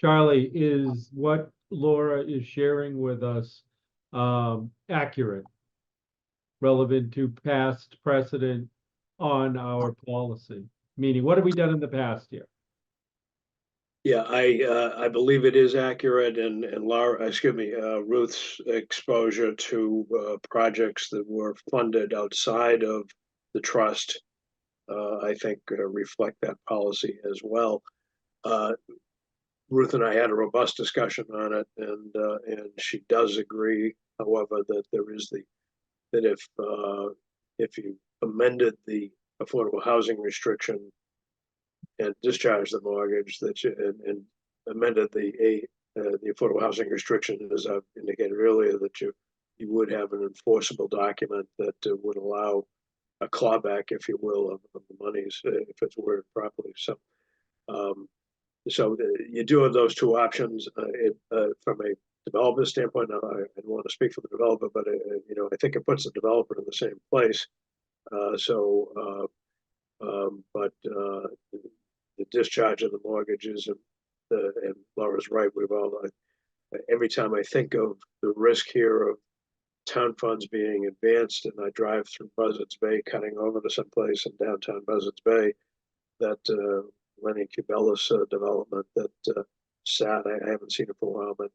Speaker 1: Charlie, is what Laura is sharing with us accurate, relevant to past precedent on our policy? Meaning, what have we done in the past year?
Speaker 10: Yeah, I believe it is accurate, and Ruth's exposure to projects that were funded outside of the trust, I think reflect that policy as well. Ruth and I had a robust discussion on it, and she does agree, however, that there is that if you amended the affordable housing restriction and discharged the mortgage and amended the affordable housing restriction, as I've indicated earlier, that you would have an enforceable document that would allow a clawback, if you will, of the monies if it's worded properly. So you do have those two options. From a developer standpoint, now I don't want to speak for the developer, but I think it puts the developer in the same place. But the discharge of the mortgages and Laura's right. Every time I think of the risk here of town funds being advanced, and I drive through Buzzards Bay, cutting over to someplace in downtown Buzzards Bay, that Lenny Cabela's development that sat. I haven't seen it for a while, but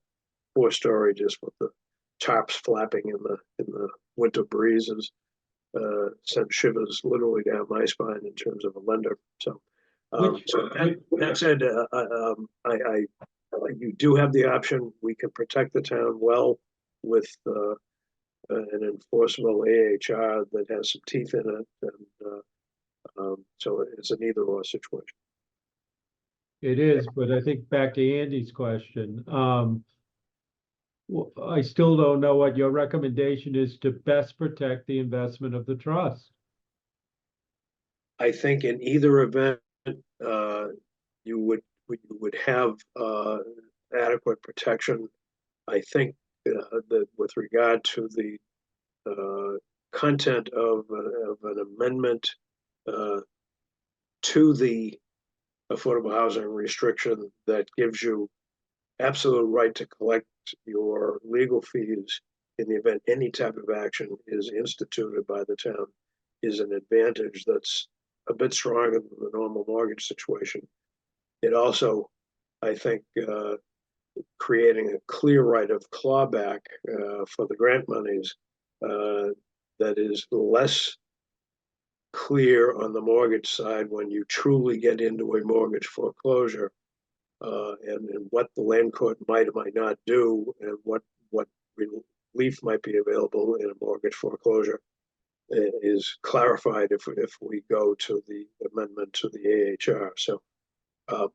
Speaker 10: 4-story, just with the tops flapping in the winter breezes, sent shivers literally down my spine in terms of a lender. So that said, you do have the option. We can protect the town well with an enforceable AHR that has some teeth in it, and so it's an either-or situation.
Speaker 1: It is, but I think back to Andy's question, I still don't know what your recommendation is to best protect the investment of the trust.
Speaker 10: I think in either event, you would have adequate protection. I think that with regard to the content of an amendment to the affordable housing restriction that gives you absolute right to collect your legal fees in the event any type of action is instituted by the town is an advantage that's a bit stronger than the normal mortgage situation. It also, I think, creating a clear right of clawback for the grant monies that is less clear on the mortgage side when you truly get into a mortgage foreclosure, and what the land court might or might not do, and what relief might be available in a mortgage foreclosure is clarified if we go to the amendment to the AHR. So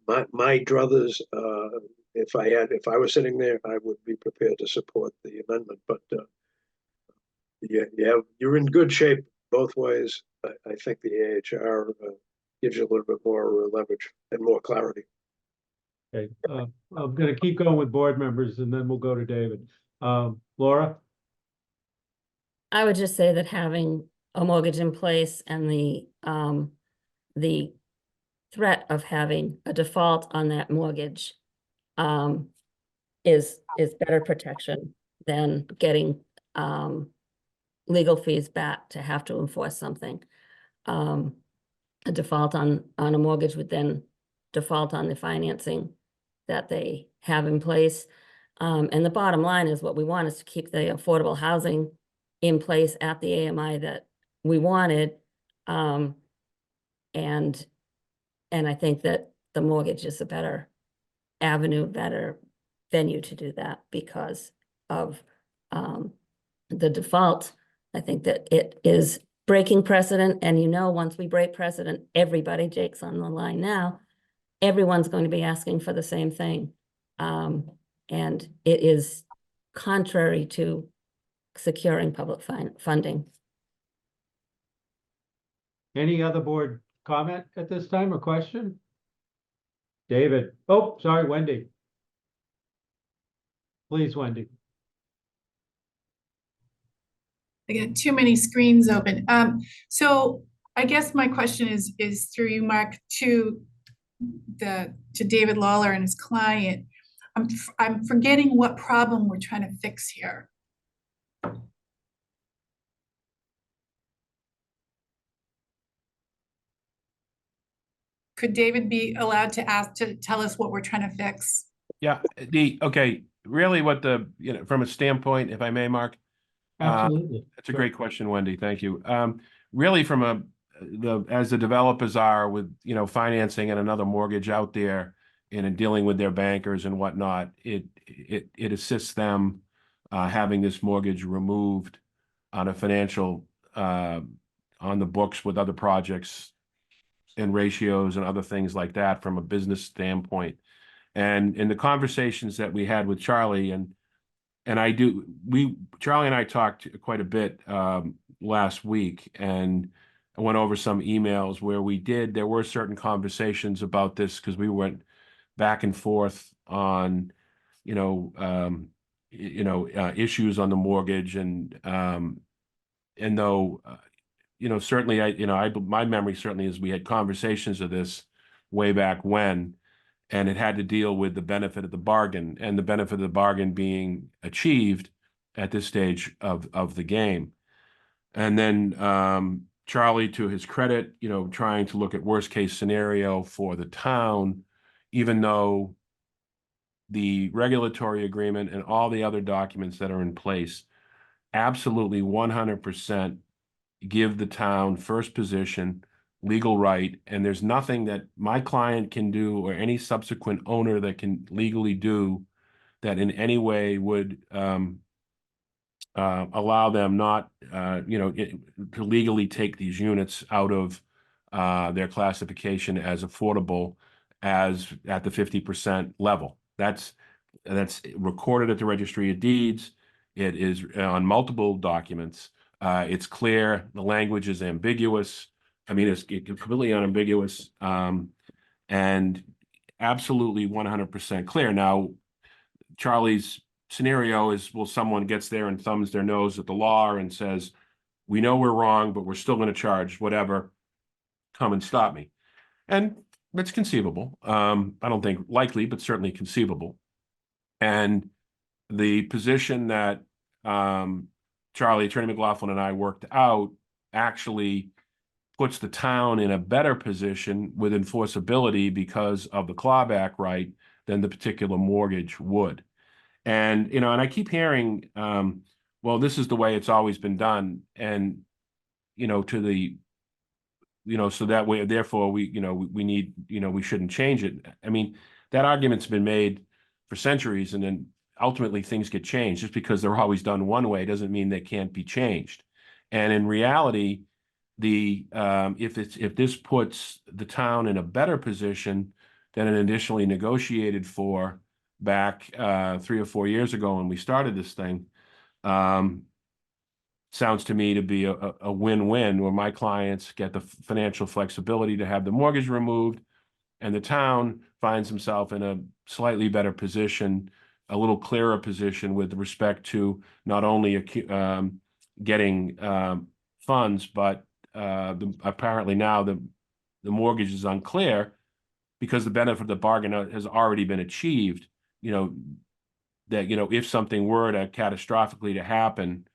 Speaker 10: my druthers, if I was sitting there, I would be prepared to support the amendment. But you're in good shape both ways. I think the AHR gives you a little bit more leverage and more clarity.
Speaker 1: Okay, I'm gonna keep going with board members and then we'll go to David. Laura?
Speaker 12: I would just say that having a mortgage in place and the threat of having a default on that mortgage is better protection than getting legal fees back to have to enforce something. A default on a mortgage would then default on the financing that they have in place. And the bottom line is what we want is to keep the affordable housing in place at the AMI that we wanted. And I think that the mortgage is a better avenue, better venue to do that because of the default. I think that it is breaking precedent. And once we break precedent, everybody, Jake's on the line now, everyone's going to be asking for the same thing. And it is contrary to securing public funding.
Speaker 1: Any other board comment at this time or question? David, oh, sorry, Wendy. Please, Wendy.
Speaker 2: I got too many screens open. So I guess my question is through you, Mark, to David Lawler and his client. I'm forgetting what problem we're trying to fix here. Could David be allowed to tell us what we're trying to fix?
Speaker 9: Yeah, okay, really what from a standpoint, if I may, Mark?
Speaker 1: Absolutely.
Speaker 9: That's a great question, Wendy. Thank you. Really from as the developers are with, financing and another mortgage out there and dealing with their bankers and whatnot, it assists them having this mortgage removed on a financial, on the books with other projects and ratios and other things like that from a business standpoint. And in the conversations that we had with Charlie Charlie and I talked quite a bit last week, and I went over some emails where there were certain conversations about this because we went back and forth on, issues on the mortgage and though, certainly my memory certainly is we had conversations of this way back when, and it had to deal with the benefit of the bargain and the benefit of the bargain being achieved at this stage of the game. And then Charlie, to his credit, trying to look at worst case scenario for the town, even though the regulatory agreement and all the other documents that are in place absolutely 100% give the town first position, legal right, and there's nothing that my client can do or any subsequent owner that can legally do that in any way would allow them not, to legally take these units out of their classification as affordable as at the 50% level. That's recorded at the Registry of Deeds. It is on multiple documents. It's clear. The language is ambiguous. I mean, it's completely unambiguous and absolutely 100% clear. Now, Charlie's scenario is, well, someone gets there and thumbs their nose at the law and says, we know we're wrong, but we're still going to charge whatever. Come and stop me. And it's conceivable. I don't think likely, but certainly conceivable. And the position that Attorney McLaughlin and I worked out actually puts the town in a better position with enforceability because of the clawback right than the particular mortgage would. And, and I keep hearing well, this is the way it's always been done, and, to the, so that way, therefore, we need, we shouldn't change it. I mean, that argument's been made for centuries, and then ultimately things get changed. Just because they're always done one way doesn't mean they can't be changed. And in reality, if this puts the town in a better position than it initially negotiated for back 3 or 4 years ago when we started this thing, sounds to me to be a win-win, where my clients get the financial flexibility to have the mortgage removed, and the town finds himself in a slightly better position, a little clearer position with respect to not only getting funds, but apparently now the mortgage is unclear because the benefit of the bargain has already been achieved. That if something were to catastrophically to happen,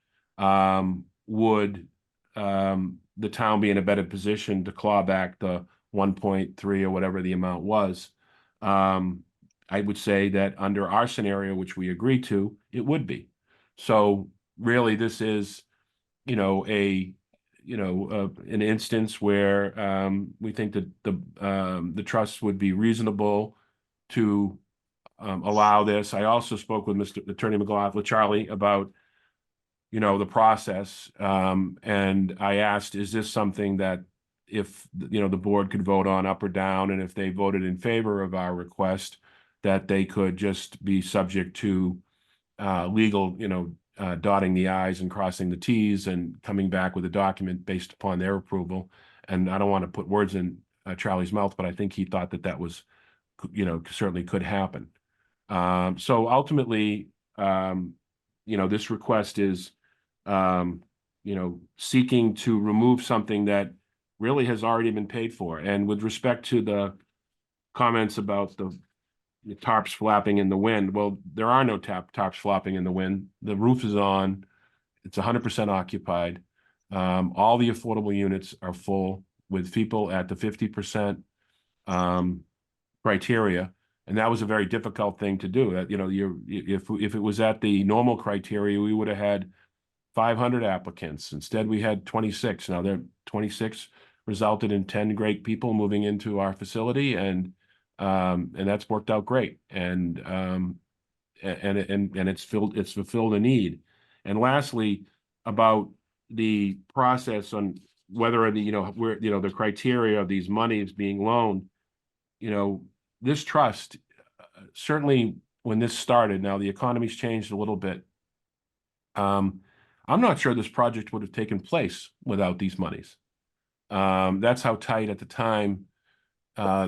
Speaker 9: would the town be in a better position to claw back the 1.3 or whatever the amount was? I would say that under our scenario, which we agreed to, it would be. So really, this is, an instance where we think that the trust would be reasonable to allow this. I also spoke with Mr. Attorney McLaughlin, Charlie, about the process, and I asked, is this something that if the board could vote on up or down, and if they voted in favor of our request, that they could just be subject to legal, dotting the i's and crossing the t's and coming back with a document based upon their approval. And I don't want to put words in Charlie's mouth, but I think he thought that was, certainly could happen. So ultimately, this request is, seeking to remove something that really has already been paid for. And with respect to the comments about the tarps flapping in the wind, well, there are no tarps flapping in the wind. The roof is on. It's 100% occupied. All the affordable units are full with people at the 50% criteria. And that was a very difficult thing to do. That, if it was at the normal criteria, we would have had 500 applicants. Instead, we had 26. Now, there 26 resulted in 10 great people moving into our facility, and that's worked out great. And it's fulfilled a need. And lastly, about the process on whether the criteria of these monies being loaned, this trust, certainly when this started, now the economy's changed a little bit. I'm not sure this project would have taken place without these monies. That's how tight at the time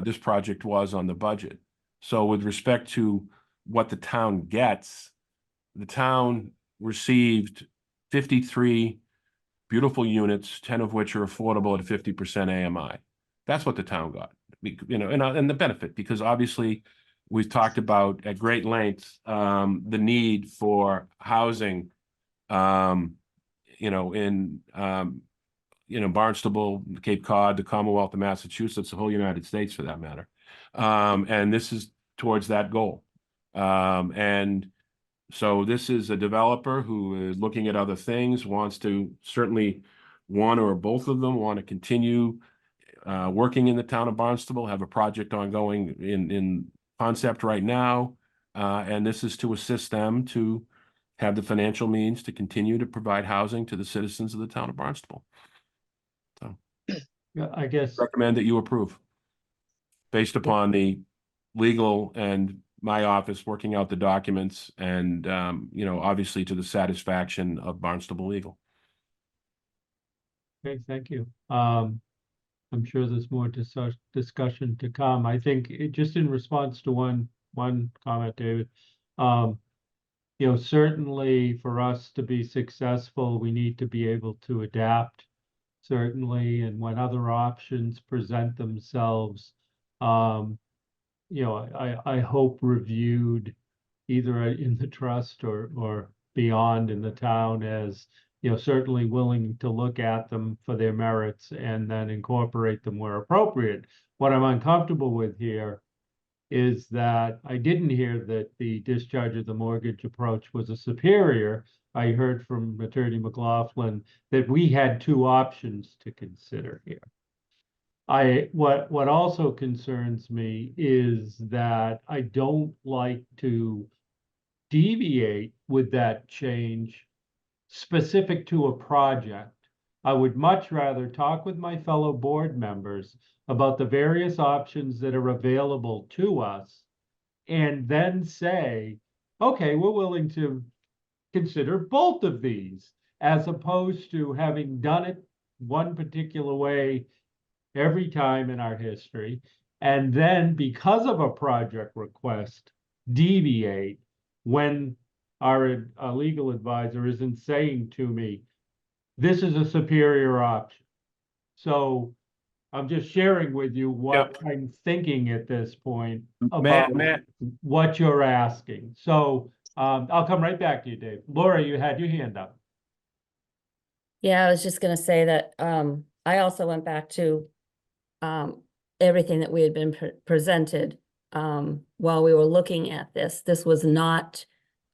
Speaker 9: this project was on the budget. So with respect to what the town gets, the town received 53 beautiful units, 10 of which are affordable at 50% AMI. That's what the town got, and the benefit, because obviously we've talked about at great length the need for housing, in Barnstable, Cape Cod, the Commonwealth of Massachusetts, the whole United States for that matter. And this is towards that goal. And so this is a developer who is looking at other things, wants to certainly, one or both of them want to continue working in the town of Barnstable, have a project ongoing in concept right now. And this is to assist them to have the financial means to continue to provide housing to the citizens of the town of Barnstable. So
Speaker 1: Yeah, I guess,
Speaker 9: recommend that you approve based upon the legal and my office working out the documents and, obviously to the satisfaction of Barnstable Legal.
Speaker 1: okay, thank you. I'm sure there's more discussion to come. I think just in response to one comment, David, certainly for us to be successful, we need to be able to adapt, certainly, and when other options present themselves, I hope reviewed either in the trust or beyond in the town as, certainly willing to look at them for their merits and then incorporate them where appropriate. What I'm uncomfortable with here is that I didn't hear that the discharge of the mortgage approach was a superior. I heard from Attorney McLaughlin that we had two options to consider here. What also concerns me is that I don't like to deviate with that change specific to a project. I would much rather talk with my fellow board members about the various options that are available to us and then say, okay, we're willing to consider both of these, as opposed to having done it one particular way every time in our history, and then because of a project request, deviate when our legal advisor isn't saying to me, this is a superior option. So I'm just sharing with you what I'm thinking at this point about what you're asking. So I'll come right back to you, Dave. Laura, you had your hand up.
Speaker 12: Yeah, I was just gonna say that, I also went back to, everything that we had been presented, while we were looking at this. This was not,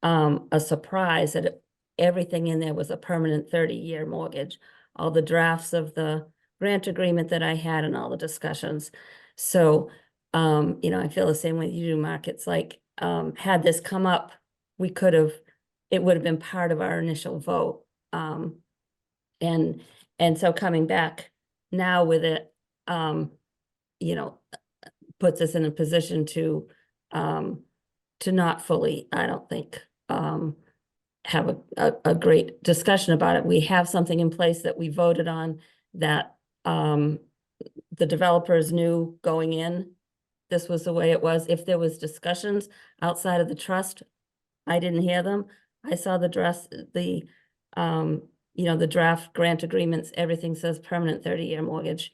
Speaker 12: a surprise that everything in there was a permanent 30-year mortgage. All the drafts of the grant agreement that I had and all the discussions. So, you know, I feel the same way you do, Mark. It's like, had this come up, it would have been part of our initial vote. And so coming back now with it, you know, puts us in a position to not fully, I don't think, have a great discussion about it. We have something in place that we voted on that the developers knew going in. This was the way it was. If there was discussions outside of the trust, I didn't hear them. I saw you know, the draft grant agreements, everything says permanent 30-year mortgage.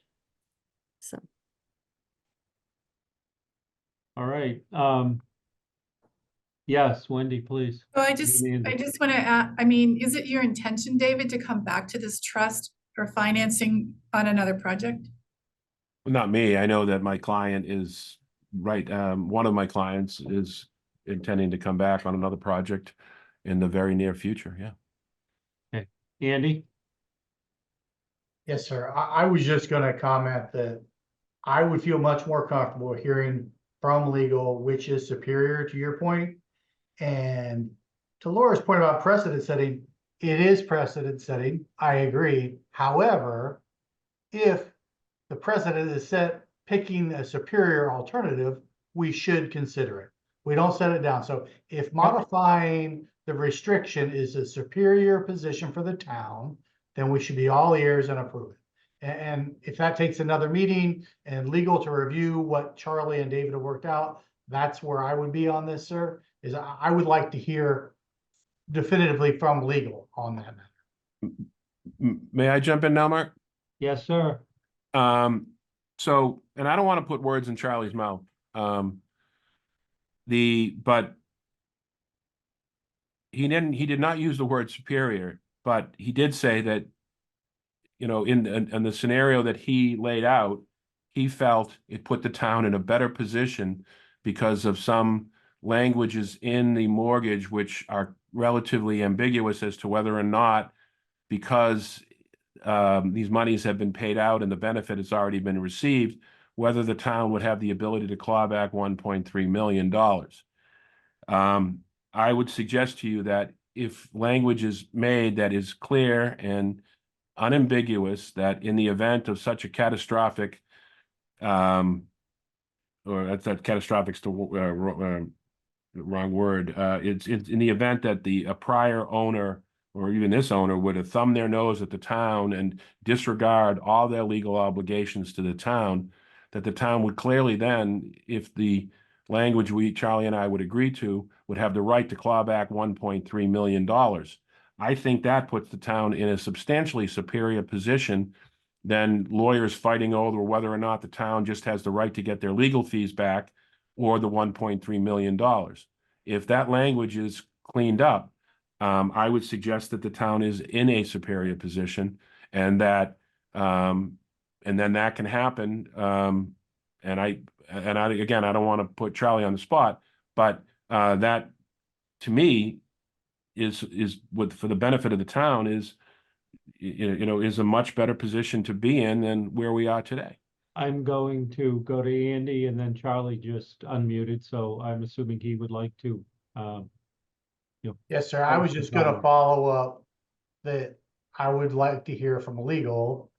Speaker 12: So.
Speaker 1: All right. Yes, Wendy, please.
Speaker 2: So I just want to add, I mean, is it your intention, David, to come back to this trust for financing on another project?
Speaker 9: Not me. I know that my client is right. One of my clients is intending to come back on another project in the very near future. Yeah.
Speaker 1: Okay. Andy?
Speaker 6: Yes, sir. I was just gonna comment that I would feel much more comfortable hearing from legal, which is superior to your point. And to Laura's point about precedent setting, it is precedent setting. I agree. However, if the precedent is set picking a superior alternative, we should consider it. We don't set it down. So if modifying the restriction is a superior position for the town, then we should be all ears and approve it. And if that takes another meeting and legal to review what Charlie and David have worked out, that's where I would be on this, sir, is I would like to hear definitively from legal on that matter.
Speaker 9: May I jump in now, Mark?
Speaker 1: Yes, sir.
Speaker 9: So, and I don't want to put words in Charlie's mouth. But he did not use the word superior, but he did say that, you know, in the scenario that he laid out, he felt it put the town in a better position because of some languages in the mortgage which are relatively ambiguous as to whether or not, because these monies have been paid out and the benefit has already been received, whether the town would have the ability to claw back $1.3 million. I would suggest to you that if language is made that is clear and unambiguous, that in the event of such a catastrophic, or that's not catastrophic, wrong word. It's in the event that a prior owner or even this owner would have thumbed their nose at the town and disregard all their legal obligations to the town, that the town would clearly then, if the language Charlie and I would agree to, would have the right to claw back $1.3 million. I think that puts the town in a substantially superior position than lawyers fighting over whether or not the town just has the right to get their legal fees back or the $1.3 million. If that language is cleaned up, I would suggest that the town is in a superior position, and that, and then that can happen. And and again, I don't want to put Charlie on the spot, but that to me is for the benefit of the town is, is a much better position to be in than where we are today.
Speaker 1: I'm going to go to Andy and then Charlie just unmuted, so I'm assuming he would like to,
Speaker 6: Yes, sir. I was just gonna follow up that I would like to hear from legal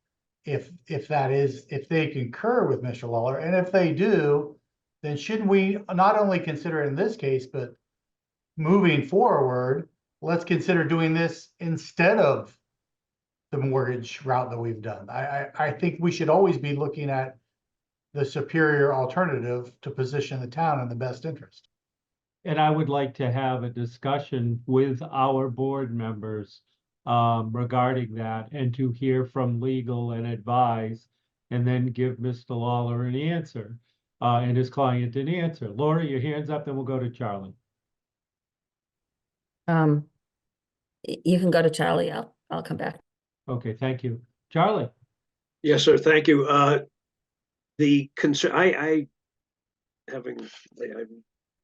Speaker 6: if they concur with Mr. Lawler, and if they do, then shouldn't we not only consider in this case, but moving forward, let's consider doing this instead of the mortgage route that we've done. I think we should always be looking at the superior alternative to position the town in the best interest.
Speaker 1: And I would like to have a discussion with our board members regarding that and to hear from legal and advise and then give Mr. Lawler an answer and his client an answer. Laura, your hand's up, then we'll go to Charlie.
Speaker 12: You can go to Charlie. I'll come back.
Speaker 1: Okay, thank you. Charlie?
Speaker 10: Yes, sir. Thank you. The concern,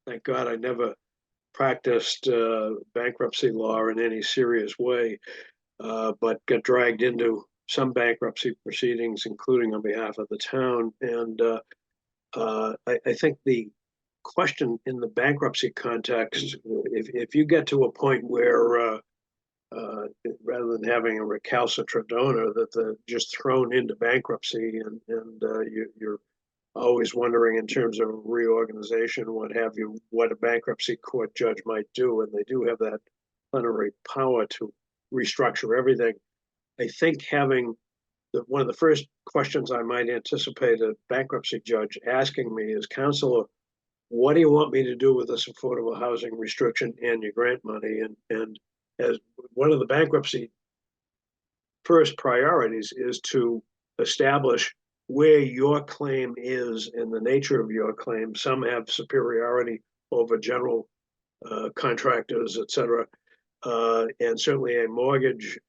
Speaker 10: thank God I never practiced bankruptcy law in any serious way, but got dragged into some bankruptcy proceedings, including on behalf of the town. And I think the question in the bankruptcy context, if you get to a point where rather than having a recalcitrant owner that they're just thrown into bankruptcy and you're always wondering in terms of reorganization, what have you, what a bankruptcy court judge might do, and they do have that plenary power to restructure everything. I think having one of the first questions I might anticipate a bankruptcy judge asking me is, counselor, what do you want me to do with this affordable housing restriction and your grant money? And as one of the bankruptcy first priorities is to establish where your claim is and the nature of your claim. Some have superiority over general contractors, et cetera. And certainly a mortgage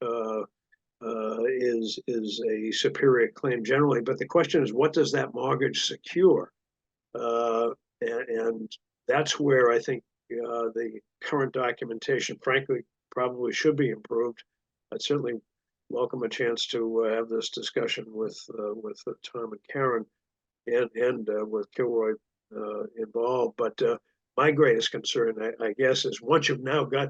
Speaker 10: is a superior claim generally. But the question is, what does that mortgage secure? And that's where I think the current documentation, frankly, probably should be improved. I'd certainly welcome a chance to have this discussion with Tom and Karen and with Kilroy involved. But my greatest concern, I guess, is once you've now got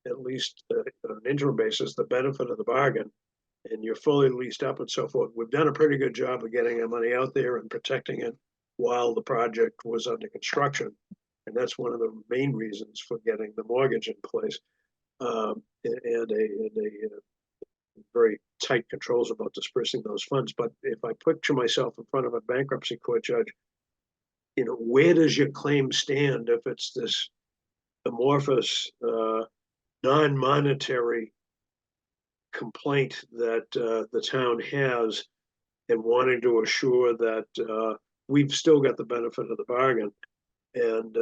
Speaker 10: at least on an interim basis the benefit of the bargain, and you're fully leased up and so forth. We've done a pretty good job of getting our money out there and protecting it while the project was under construction. And that's one of the main reasons for getting the mortgage in place and very tight controls about dispersing those funds. But if I picture myself in front of a bankruptcy court judge, where does your claim stand if it's this amorphous, non-monetary complaint that the town has, and wanting to assure that we've still got the benefit of the bargain. And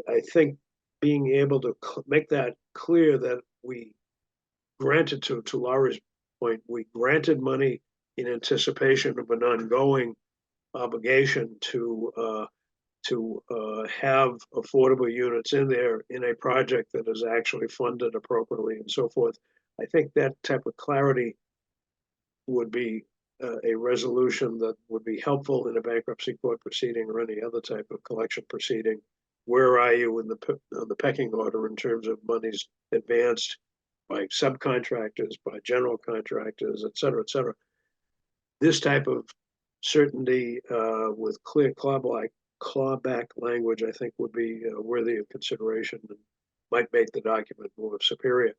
Speaker 10: I think being able to make that clear that we granted, to Laura's point, we granted money in anticipation of an ongoing obligation to have affordable units in there in a project that is actually funded appropriately and so forth. I think that type of clarity would be a resolution that would be helpful in a bankruptcy court proceeding or any other type of collection proceeding. Where are you in the pecking order in terms of monies advanced by subcontractors, by general contractors, et cetera, et cetera? This type of certainty with clear clawback language, I think, would be worthy of consideration and might make the document more superior.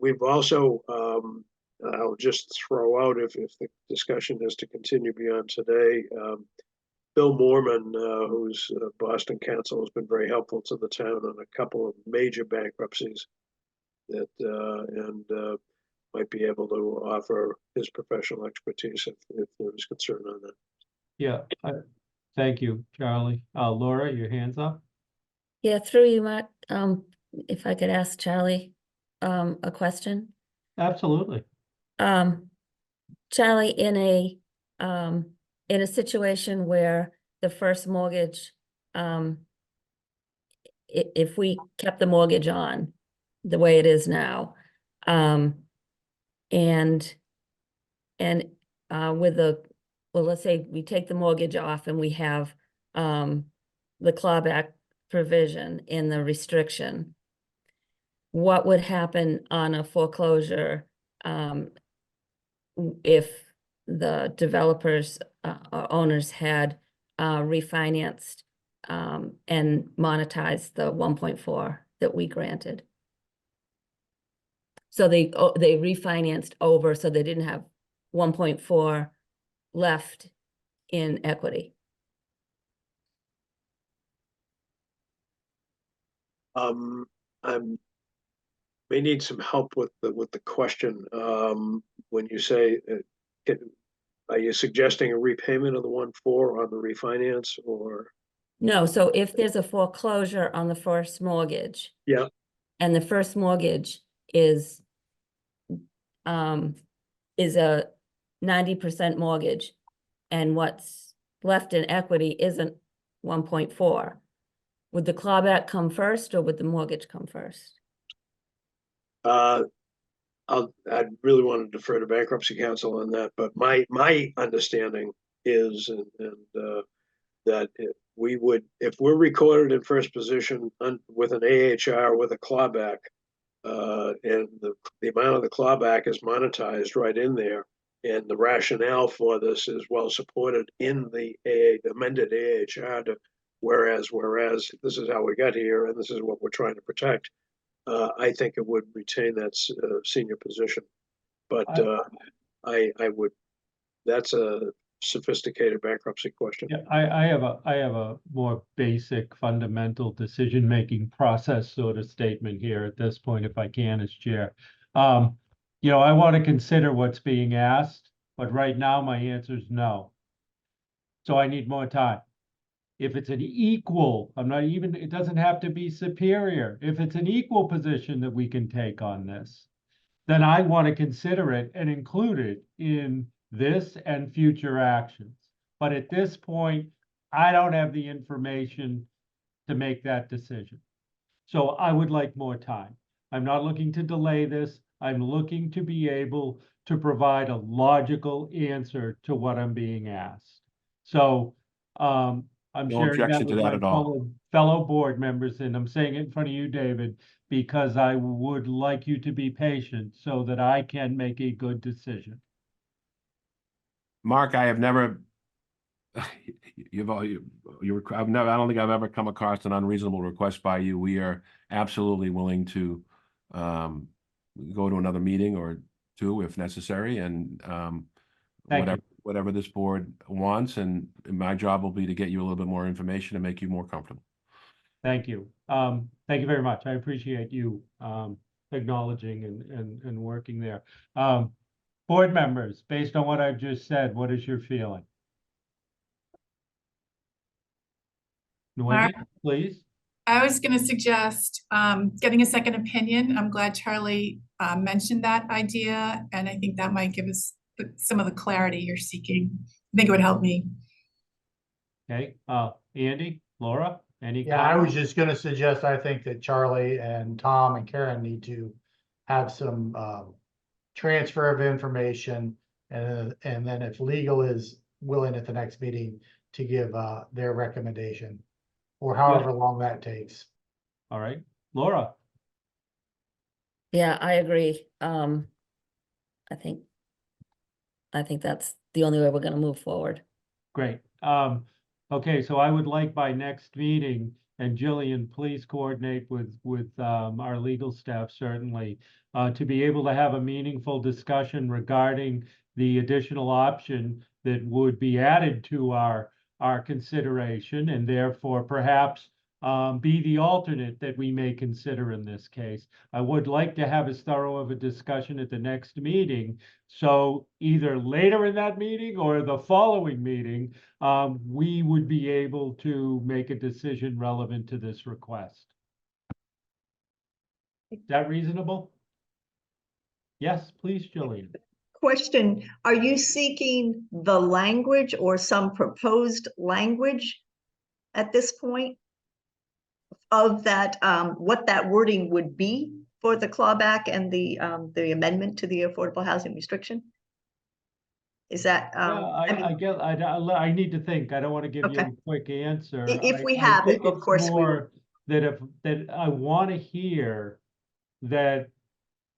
Speaker 10: We've also, I'll just throw out, if the discussion is to continue beyond today, Bill Moorman, who's Boston counsel, has been very helpful to the town on a couple of major bankruptcies that and might be able to offer his professional expertise if there is concern on that.
Speaker 1: Yeah, thank you, Charlie. Laura, your hand's up.
Speaker 12: Yeah, through you, Mark. If I could ask Charlie a question.
Speaker 1: Absolutely.
Speaker 12: Charlie, in a situation where the first mortgage, if we kept the mortgage on the way it is now, and with the, well, let's say we take the mortgage off and we have the clawback provision in the restriction, what would happen on a foreclosure if the developers or owners had refinanced and monetized the 1.4 that we granted? So they refinanced over, so they didn't have 1.4 left in equity.
Speaker 10: I may need some help with the question. When you say, are you suggesting a repayment of the 1.4 on the refinance, or?
Speaker 12: No, so if there's a foreclosure on the first mortgage.
Speaker 10: Yeah.
Speaker 12: And the first mortgage is a 90% mortgage, and what's left in equity isn't 1.4. Would the clawback come first or would the mortgage come first?
Speaker 10: I'd really want to defer to bankruptcy counsel on that, but my understanding is, that we would, if we're recorded in first position with an AHR with a clawback, and the amount of the clawback is monetized right in there, and the rationale for this is well supported in the amended AHR to whereas this is how we got here and this is what we're trying to protect. I think it would retain that senior position, but I would. That's a sophisticated bankruptcy question.
Speaker 1: Yeah, I have a more basic fundamental decision-making process sort of statement here at this point, if I can, as chair. You know, I want to consider what's being asked, but right now my answer is no. So I need more time. If it's an equal, it doesn't have to be superior. If it's an equal position that we can take on this, then I want to consider it and include it in this and future actions. But at this point, I don't have the information to make that decision. So I would like more time. I'm not looking to delay this. I'm looking to be able to provide a logical answer to what I'm being asked. So I'm
Speaker 9: No
Speaker 1: sharing that
Speaker 9: objection to
Speaker 1: with
Speaker 9: that
Speaker 1: my
Speaker 9: at all.
Speaker 1: fellow board members, and I'm saying it in front of you, David, because I would like you to be patient so that I can make a good decision.
Speaker 9: Mark, I have never, I don't think I've ever come across an unreasonable request by you. We are absolutely willing to go to another meeting or two if necessary, and whatever this board wants, and my job will be to get you a little bit more information and make you more comfortable.
Speaker 1: Thank you. Thank you very much. I appreciate you acknowledging and working there. Board members, based on what I've just said, what is your feeling? Wendy, please.
Speaker 2: I was going to suggest getting a second opinion. I'm glad Charlie mentioned that idea, and I think that might give us some of the clarity you're seeking. I think it would help me.
Speaker 1: Okay, Andy, Laura, any
Speaker 6: Yeah, I
Speaker 1: comments?
Speaker 6: was just gonna suggest, I think that Charlie and Tom and Karen need to have some transfer of information, and then if legal is willing at the next meeting to give their recommendation, or however long that takes.
Speaker 1: All right, Laura.
Speaker 12: Yeah, I agree. I think that's the only way we're gonna move forward.
Speaker 1: Great. Okay, so I would like by next meeting, and Jillian, please coordinate with our legal staff, certainly, to be able to have a meaningful discussion regarding the additional option that would be added to our consideration, and therefore perhaps be the alternate that we may consider in this case. I would like to have as thorough of a discussion at the next meeting. So either later in that meeting or the following meeting, we would be able to make a decision relevant to this request. Is that reasonable? Yes, please, Jillian.
Speaker 5: Question, are you seeking the language or some proposed language at this point of that, what that wording would be for the clawback and the amendment to the affordable housing restriction? Is that,
Speaker 1: Yeah, I guess, I need to think. I don't want to give you
Speaker 5: Okay.
Speaker 1: a quick answer.
Speaker 5: If we
Speaker 1: I
Speaker 5: have it,
Speaker 1: think
Speaker 5: of
Speaker 1: it's
Speaker 5: course we will.
Speaker 1: more that I want to hear that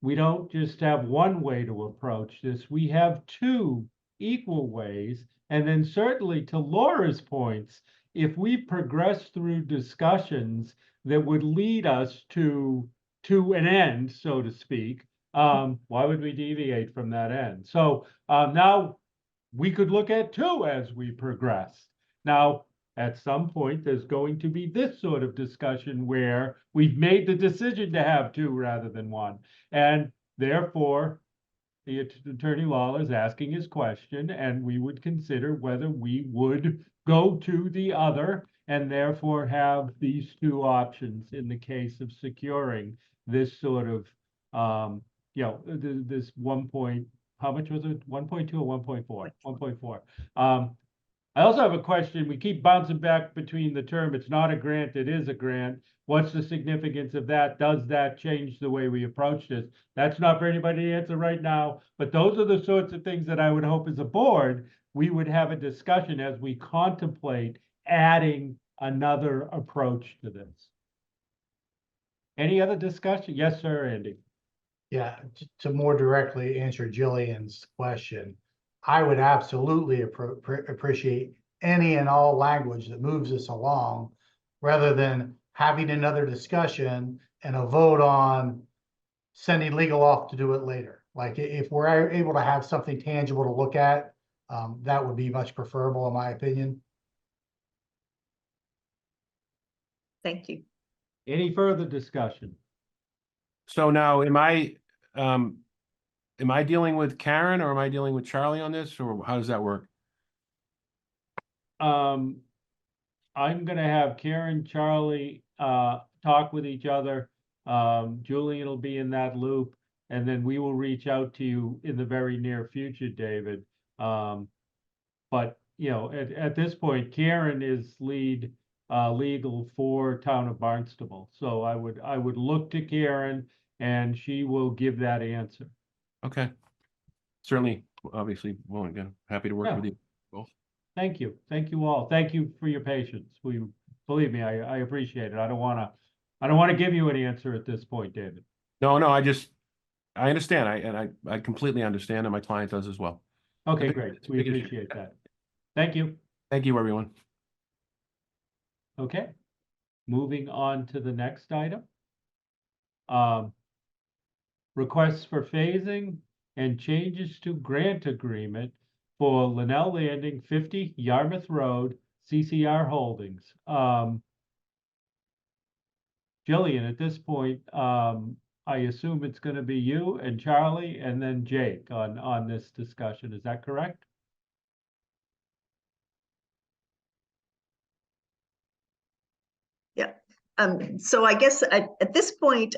Speaker 1: we don't just have one way to approach this. We have two equal ways. And then certainly to Laura's points, if we progress through discussions that would lead us to an end, so to speak, why would we deviate from that end? So now we could look at two as we progress. Now, at some point, there's going to be this sort of discussion where we've made the decision to have two rather than one. And therefore, the Attorney Lawler is asking his question, and we would consider whether we would go to the other and therefore have these two options in the case of securing this sort of, this 1 point, how much was it? 1.2 or 1.4? 1.4. I also have a question. We keep bouncing back between the term, it's not a grant, it is a grant. What's the significance of that? Does that change the way we approach this? That's not for anybody to answer right now, but those are the sorts of things that I would hope as a board, we would have a discussion as we contemplate adding another approach to this. Any other discussion? Yes, sir, Andy.
Speaker 6: Yeah, to more directly answer Jillian's question, I would absolutely appreciate any and all language that moves us along, rather than having another discussion and a vote on sending legal off to do it later. Like if we're able to have something tangible to look at, that would be much preferable in my opinion.
Speaker 5: Thank you.
Speaker 1: Any further discussion?
Speaker 9: So now, am I dealing with Karen or am I dealing with Charlie on this, or how does that work?
Speaker 1: I'm gonna have Karen, Charlie, talk with each other. Julian will be in that loop, and then we will reach out to you in the very near future, David. But you know, at this point, Karen is legal for town of Barnstable. So I would look to Karen and she will give that answer.
Speaker 9: Okay. Certainly, obviously, well, again, happy to work
Speaker 1: Yeah.
Speaker 9: with you both.
Speaker 1: Thank you. Thank you all. Thank you for your patience. Believe me, I appreciate it. I don't want to give you an answer at this point, David.
Speaker 9: No, I understand. I completely understand, and my client does as well.
Speaker 1: Okay,
Speaker 9: Big-
Speaker 1: great.
Speaker 9: it's a
Speaker 1: We
Speaker 9: big issue.
Speaker 1: appreciate that. Thank you.
Speaker 9: Thank you, everyone.
Speaker 1: Okay. Moving on to the next item. Requests for phasing and changes to grant agreement for Linnell Landing, 50 Yarmouth Road, CCR Holdings. Jillian, at this point, I assume it's going to be you and Charlie and then Jake on this discussion. Is that correct?
Speaker 5: Yeah. So I guess at this point,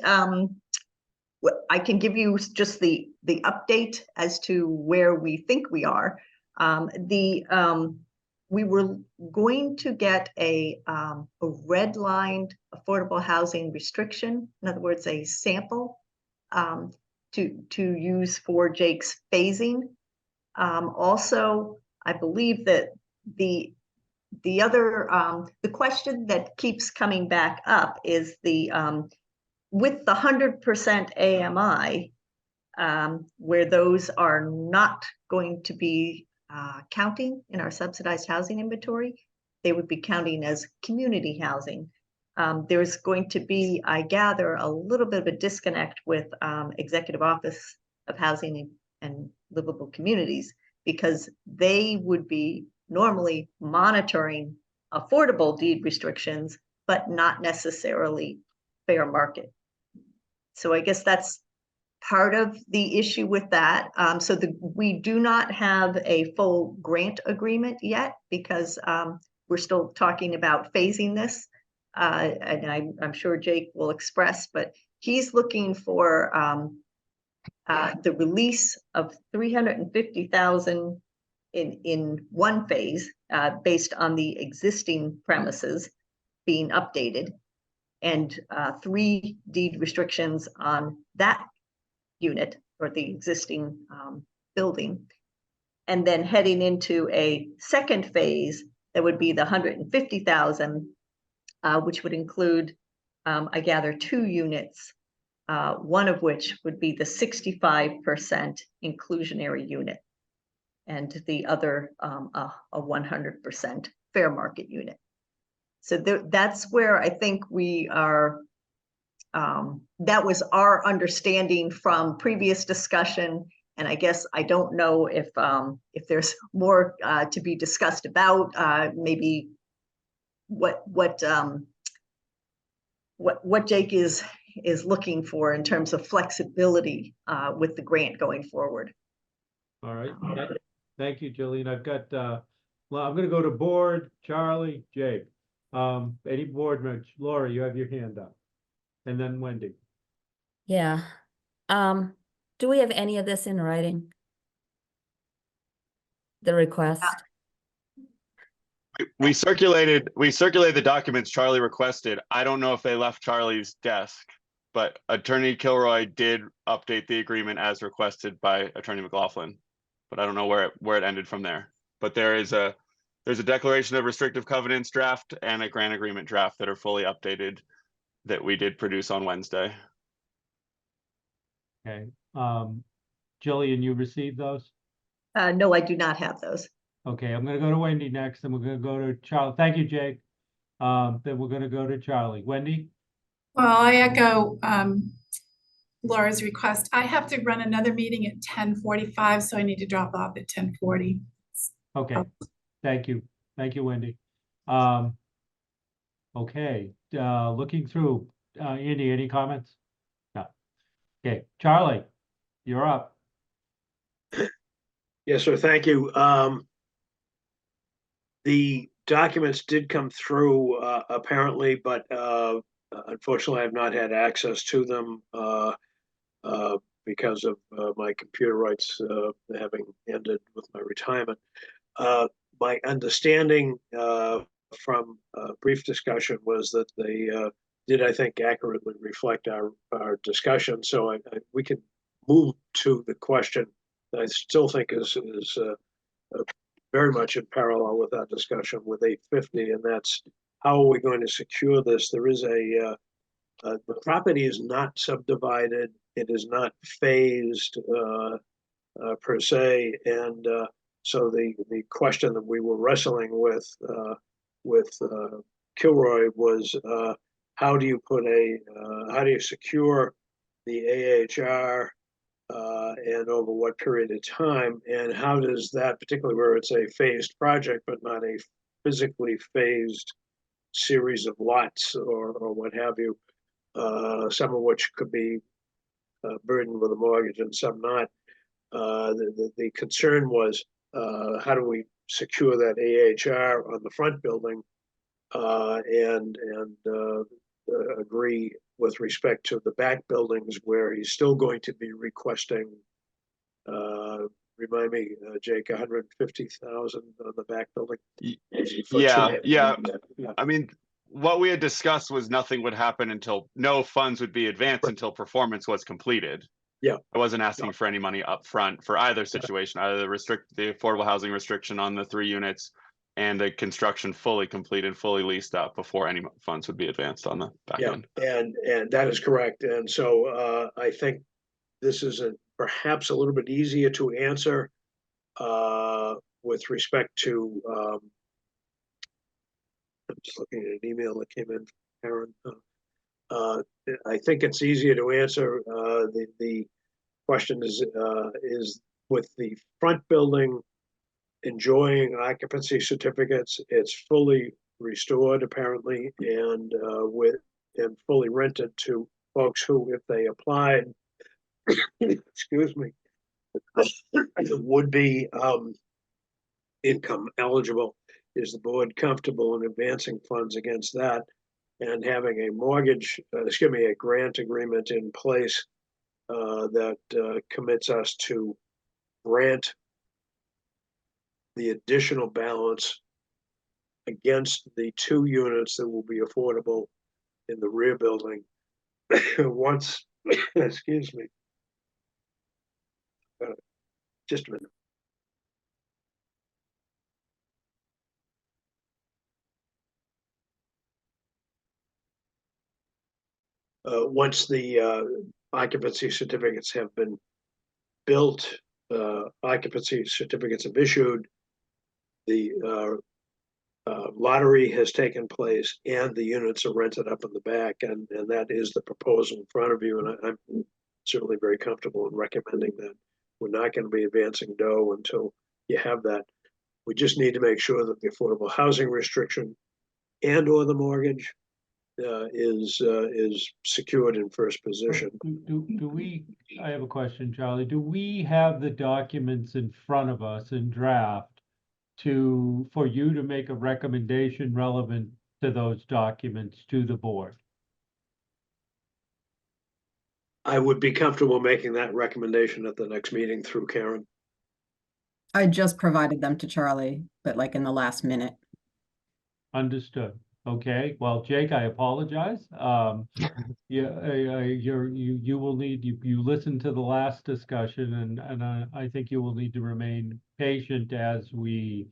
Speaker 5: I can give you just the update as to where we think we are. We were going to get a redlined affordable housing restriction, in other words, a sample to use for Jake's phasing. Also, I believe that the question that keeps coming back up is with the 100% AMI, where those are not going to be counting in our subsidized housing inventory, they would be counting as community housing. There's going to be, I gather, a little bit of a disconnect with Executive Office of Housing and Livable Communities, because they would be normally monitoring affordable deed restrictions, but not necessarily fair market. So I guess that's part of the issue with that. We do not have a full grant agreement yet, because we're still talking about phasing this. And I'm sure Jake will express, but he's looking for the release of 350,000 in one phase, based on the existing premises being updated, and 3 deed restrictions on that unit or the existing building. And then heading into a second phase, that would be the 150,000, which would include, I gather, 2 units, one of which would be the 65% inclusionary unit, and the other a 100% fair market unit. So that's where I think we are. That was our understanding from previous discussion, and I guess I don't know if there's more to be discussed about, maybe what Jake is looking for in terms of flexibility with the grant going forward.
Speaker 1: All right. Thank you, Jillian. I've got, well, I'm gonna go to board, Charlie, Jake. Any board members? Laura, you have your hand up. And then Wendy.
Speaker 12: Yeah. Do we have any of this in writing? The request?
Speaker 13: We circulated the documents Charlie requested. I don't know if they left Charlie's desk, but Attorney Kilroy did update the agreement as requested by Attorney McLaughlin. But I don't know where it ended from there. But there's a declaration of restrictive covenants draft and a grant agreement draft that are fully updated that we did produce on Wednesday.
Speaker 1: Okay. Jillian, you received those?
Speaker 5: No, I do not have those.
Speaker 1: Okay, I'm gonna go to Wendy next, and we're gonna go to Charlie. Thank you, Jake. Then we're gonna go to Charlie. Wendy?
Speaker 2: Well, I echo Laura's request. I have to run another meeting at 10:45, so I need to drop off at 10:40.
Speaker 1: Okay, thank you. Thank you, Wendy. Okay, looking through, Andy, any comments? No. Okay, Charlie, you're up.
Speaker 10: Yes, sir. Thank you. The documents did come through apparently, but unfortunately, I've not had access to them because of my computer rights having ended with my retirement. My understanding from a brief discussion was that they did, I think, accurately reflect our discussion. So we can move to the question that I still think is very much in parallel with our discussion with 850, and that's how are we going to secure this? There is the property is not subdivided, it is not phased per se, and so the question that we were wrestling with Kilroy was how do you secure the AHR and over what period of time, and how does that, particularly where it's a phased project but not a physically phased series of lots or what have you, some of which could be burdened with a mortgage and some not. The concern was how do we secure that AHR on the front building and agree with respect to the back buildings where he's still going to be requesting, remind me, Jake, 150,000 on the back building?
Speaker 13: Yeah. I mean, what we had discussed was nothing would happen until no funds would be advanced until performance was completed.
Speaker 10: Yeah.
Speaker 13: I wasn't asking for any money up front for either situation, either the affordable housing restriction on the 3 units and the construction fully completed, fully leased up before any funds would be advanced on the back end.
Speaker 10: And that is correct. And so I think this is perhaps a little bit easier to answer with respect to, I'm just looking at an email that came in from Aaron. I think it's easier to answer. The question is with the front building enjoying occupancy certificates, it's fully restored apparently, and fully rented to folks who, if they applied, excuse me, would be income eligible. Is the board comfortable in advancing funds against that and having a grant agreement in place that commits us to grant the additional balance against the 2 units that will be affordable in the rear building once, excuse me. Just a minute. Once the occupancy certificates have been built, occupancy certificates have issued, the lottery has taken place, and the units are rented up in the back, and that is the proposal in front of you, and I'm certainly very comfortable in recommending that. We're not going to be advancing dough until you have that. We just need to make sure that the affordable housing restriction and or the mortgage is secured in first position.
Speaker 1: Do we, I have a question, Charlie. Do we have the documents in front of us in draft for you to make a recommendation relevant to those documents to the board?
Speaker 10: I would be comfortable making that recommendation at the next meeting through Karen.
Speaker 11: I just provided them to Charlie, but like in the last minute.
Speaker 1: Understood. Okay, well, Jake, I apologize. Yeah, you will need, you listened to the last discussion, and I think you will need to remain patient as we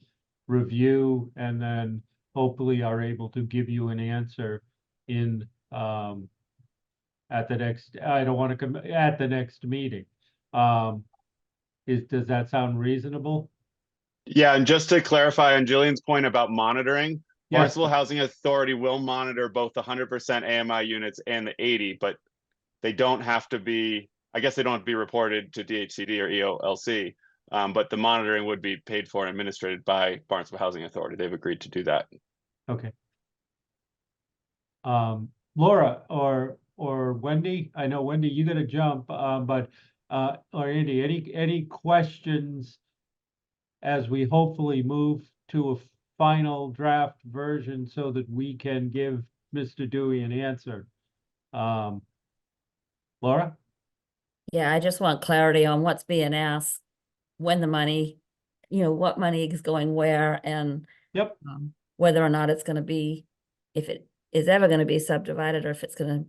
Speaker 1: review and then hopefully are able to give you an answer in at the next, I don't want to come at the next meeting. Does that sound reasonable?
Speaker 13: Yeah, and just to clarify on Jillian's point about monitoring,
Speaker 1: Yes.
Speaker 13: Barnstable Housing Authority will monitor both the 100% AMI units and the 80, but they don't have to be, I guess they don't have to be reported to DHCD or EOLC, but the monitoring would be paid for and administered by Barnstable Housing Authority. They've agreed to do that.
Speaker 1: Okay. Laura or Wendy, I know Wendy, you gotta jump, but or Andy, any questions as we hopefully move to a final draft version so that we can give Mr. Dewey an answer? Laura?
Speaker 12: Yeah, I just want clarity on what's being asked, when the money, what money is going where, and
Speaker 1: Yep.
Speaker 12: whether or not it's going to be, if it is ever going to be subdivided or if it's going to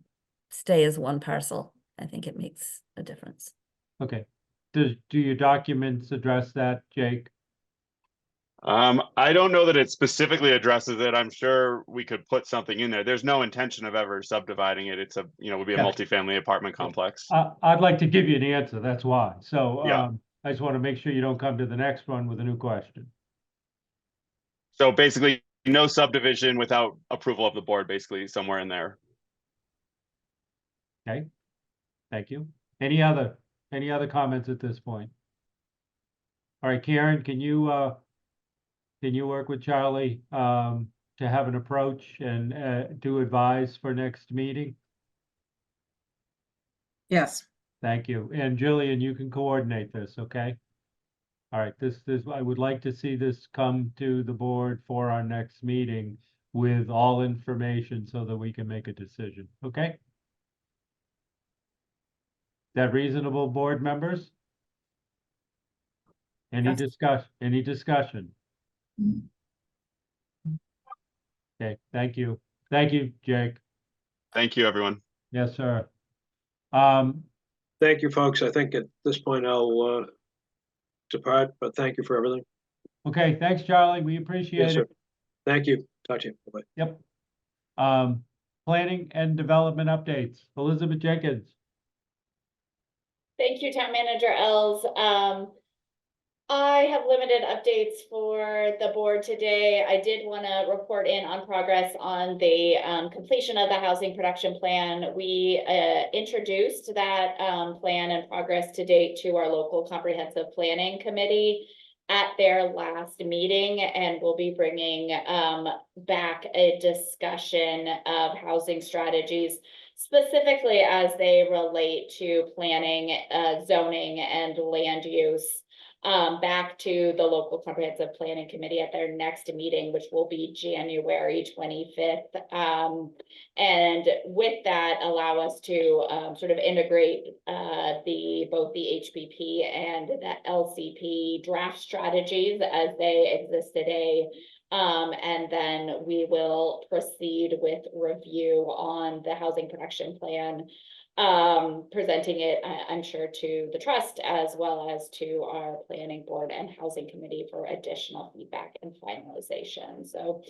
Speaker 12: stay as one parcel. I think it makes a difference.
Speaker 1: Okay. Do your documents address that, Jake?
Speaker 13: I don't know that it specifically addresses it. I'm sure we could put something in there. There's no intention of ever subdividing it. It's would be a
Speaker 1: Yeah.
Speaker 13: multifamily apartment complex.
Speaker 1: I'd like to give you an answer, that's why. So
Speaker 13: Yeah.
Speaker 1: I just want to make sure you don't come to the next one with a new question.
Speaker 13: So basically, no subdivision without approval of the board, basically somewhere in there.
Speaker 1: Okay, thank you. Any other comments at this point? All right, Karen, can you work with Charlie to have an approach and to advise for next meeting?
Speaker 11: Yes.
Speaker 1: Thank you. And Jillian, you can coordinate this, okay? All right, this I would like to see this come to the board for our next meeting with all information so that we can make a decision, okay? Is that reasonable, board members? Any discussion? Okay, thank you. Thank you, Jake.
Speaker 13: Thank you, everyone.
Speaker 1: Yes, sir.
Speaker 10: Thank you, folks. I think at this point I'll depart, but thank you for everything.
Speaker 1: Okay, thanks, Charlie. We appreciate
Speaker 10: Yes, sir.
Speaker 1: it.
Speaker 10: Thank you. Talk to you. Bye-bye.
Speaker 1: Yep. Planning and development updates. Elizabeth Jenkins.
Speaker 7: Thank you, Town Manager Els. I have limited updates for the board today. I did want to report in on progress on the completion of the housing production plan. We introduced that plan and progress to date to our local comprehensive planning committee at their last meeting, and we'll be bringing back a discussion of housing strategies, specifically as they relate to planning, zoning, and land use back to the local comprehensive planning committee at their next meeting, which will be January 25th. And with that, allow us to sort of integrate both the HPP and the LCP draft strategies as they exist today. And then we will proceed with review on the housing production plan, presenting it, I'm sure, to the trust as well as to our planning board and housing committee for additional feedback and finalization. So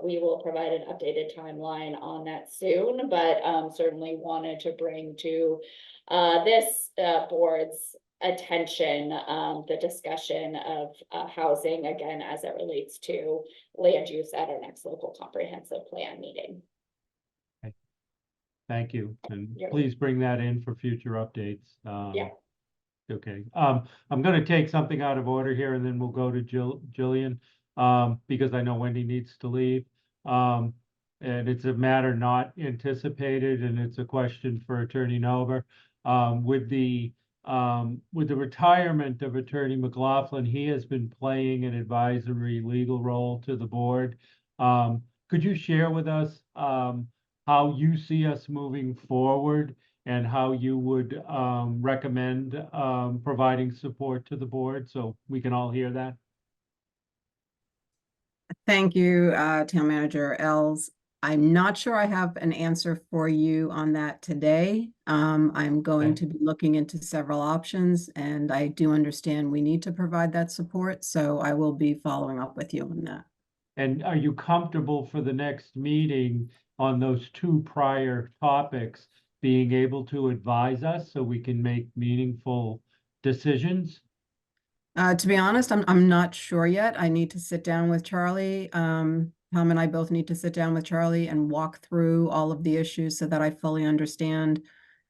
Speaker 7: we will provide an updated timeline on that soon, but certainly wanted to bring to this board's attention the discussion of housing, again, as it relates to land use at our next local comprehensive plan meeting.
Speaker 1: Thank you, and
Speaker 7: You're
Speaker 1: please bring that in for future updates.
Speaker 7: Yeah.
Speaker 1: Okay, I'm gonna take something out of order here and then we'll go to Jillian, because I know Wendy needs to leave. And it's a matter not anticipated, and it's a question for Attorney Nober. With the retirement of Attorney McLaughlin, he has been playing an advisory legal role to the board. Could you share with us, how you see us moving forward and how you would recommend providing support to the board so we can all hear that?
Speaker 11: Thank you, Town Manager Els. I'm not sure I have an answer for you on that today. I'm going
Speaker 1: Okay.
Speaker 11: to be looking into several options, and I do understand we need to provide that support, so I will be following up with you on that.
Speaker 1: And are you comfortable for the next meeting on those two prior topics being able to advise us so we can make meaningful decisions?
Speaker 11: To be honest, I'm not sure yet. I need to sit down with Charlie. Tom and I both need to sit down with Charlie and walk through all of the issues so that I fully understand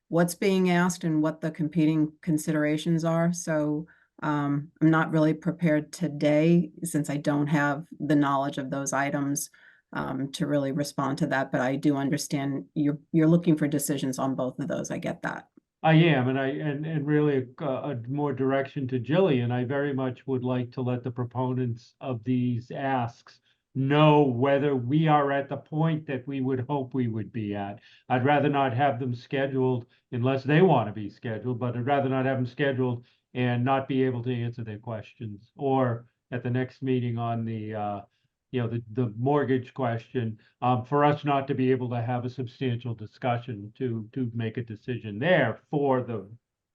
Speaker 11: what's being asked and what the competing considerations are. So I'm not really prepared today, since I don't have the knowledge of those items, to really respond to that. But I do understand you're looking for decisions on both of those. I get that.
Speaker 1: I am, and really a more direction to Jillian. I very much would like to let the proponents of these asks know whether we are at the point that we would hope we would be at. I'd rather not have them scheduled unless they want to be scheduled, but I'd rather not have them scheduled and not be able to answer their questions. Or at the next meeting on the the mortgage question, for us not to be able to have a substantial discussion to make a decision there for the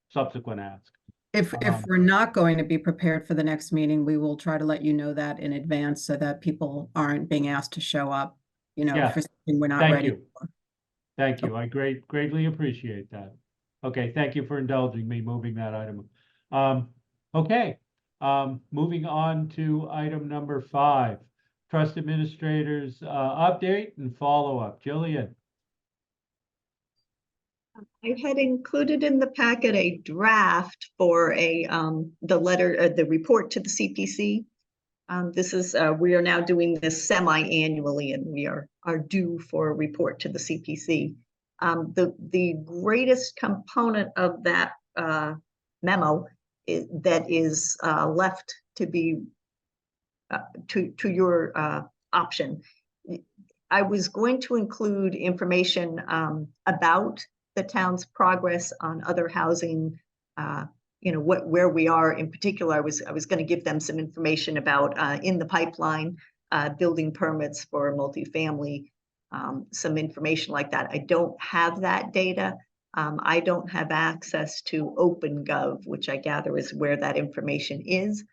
Speaker 1: subsequent ask.
Speaker 11: If we're not going to be prepared for the next meeting, we will try to let you know that in advance so that people aren't being asked to show up,
Speaker 1: Yeah.
Speaker 11: for something we're not
Speaker 1: Thank
Speaker 11: ready
Speaker 1: you.
Speaker 11: for.
Speaker 1: Thank you. I greatly appreciate that. Okay, thank you for indulging me moving that item. Okay, moving on to item number 5, trust administrators update and follow-up. Jillian.
Speaker 5: I had included in the packet a draft for the report to the CPC. This is, we are now doing this semi-annually, and we are due for a report to the CPC. The greatest component of that memo that is left to be to your option. I was going to include information about the town's progress on other housing, where we are in particular. I was going to give them some information about in the pipeline, building permits for multifamily, some information like that. I don't have that data. I don't have access to OpenGov, which I gather is where that information is.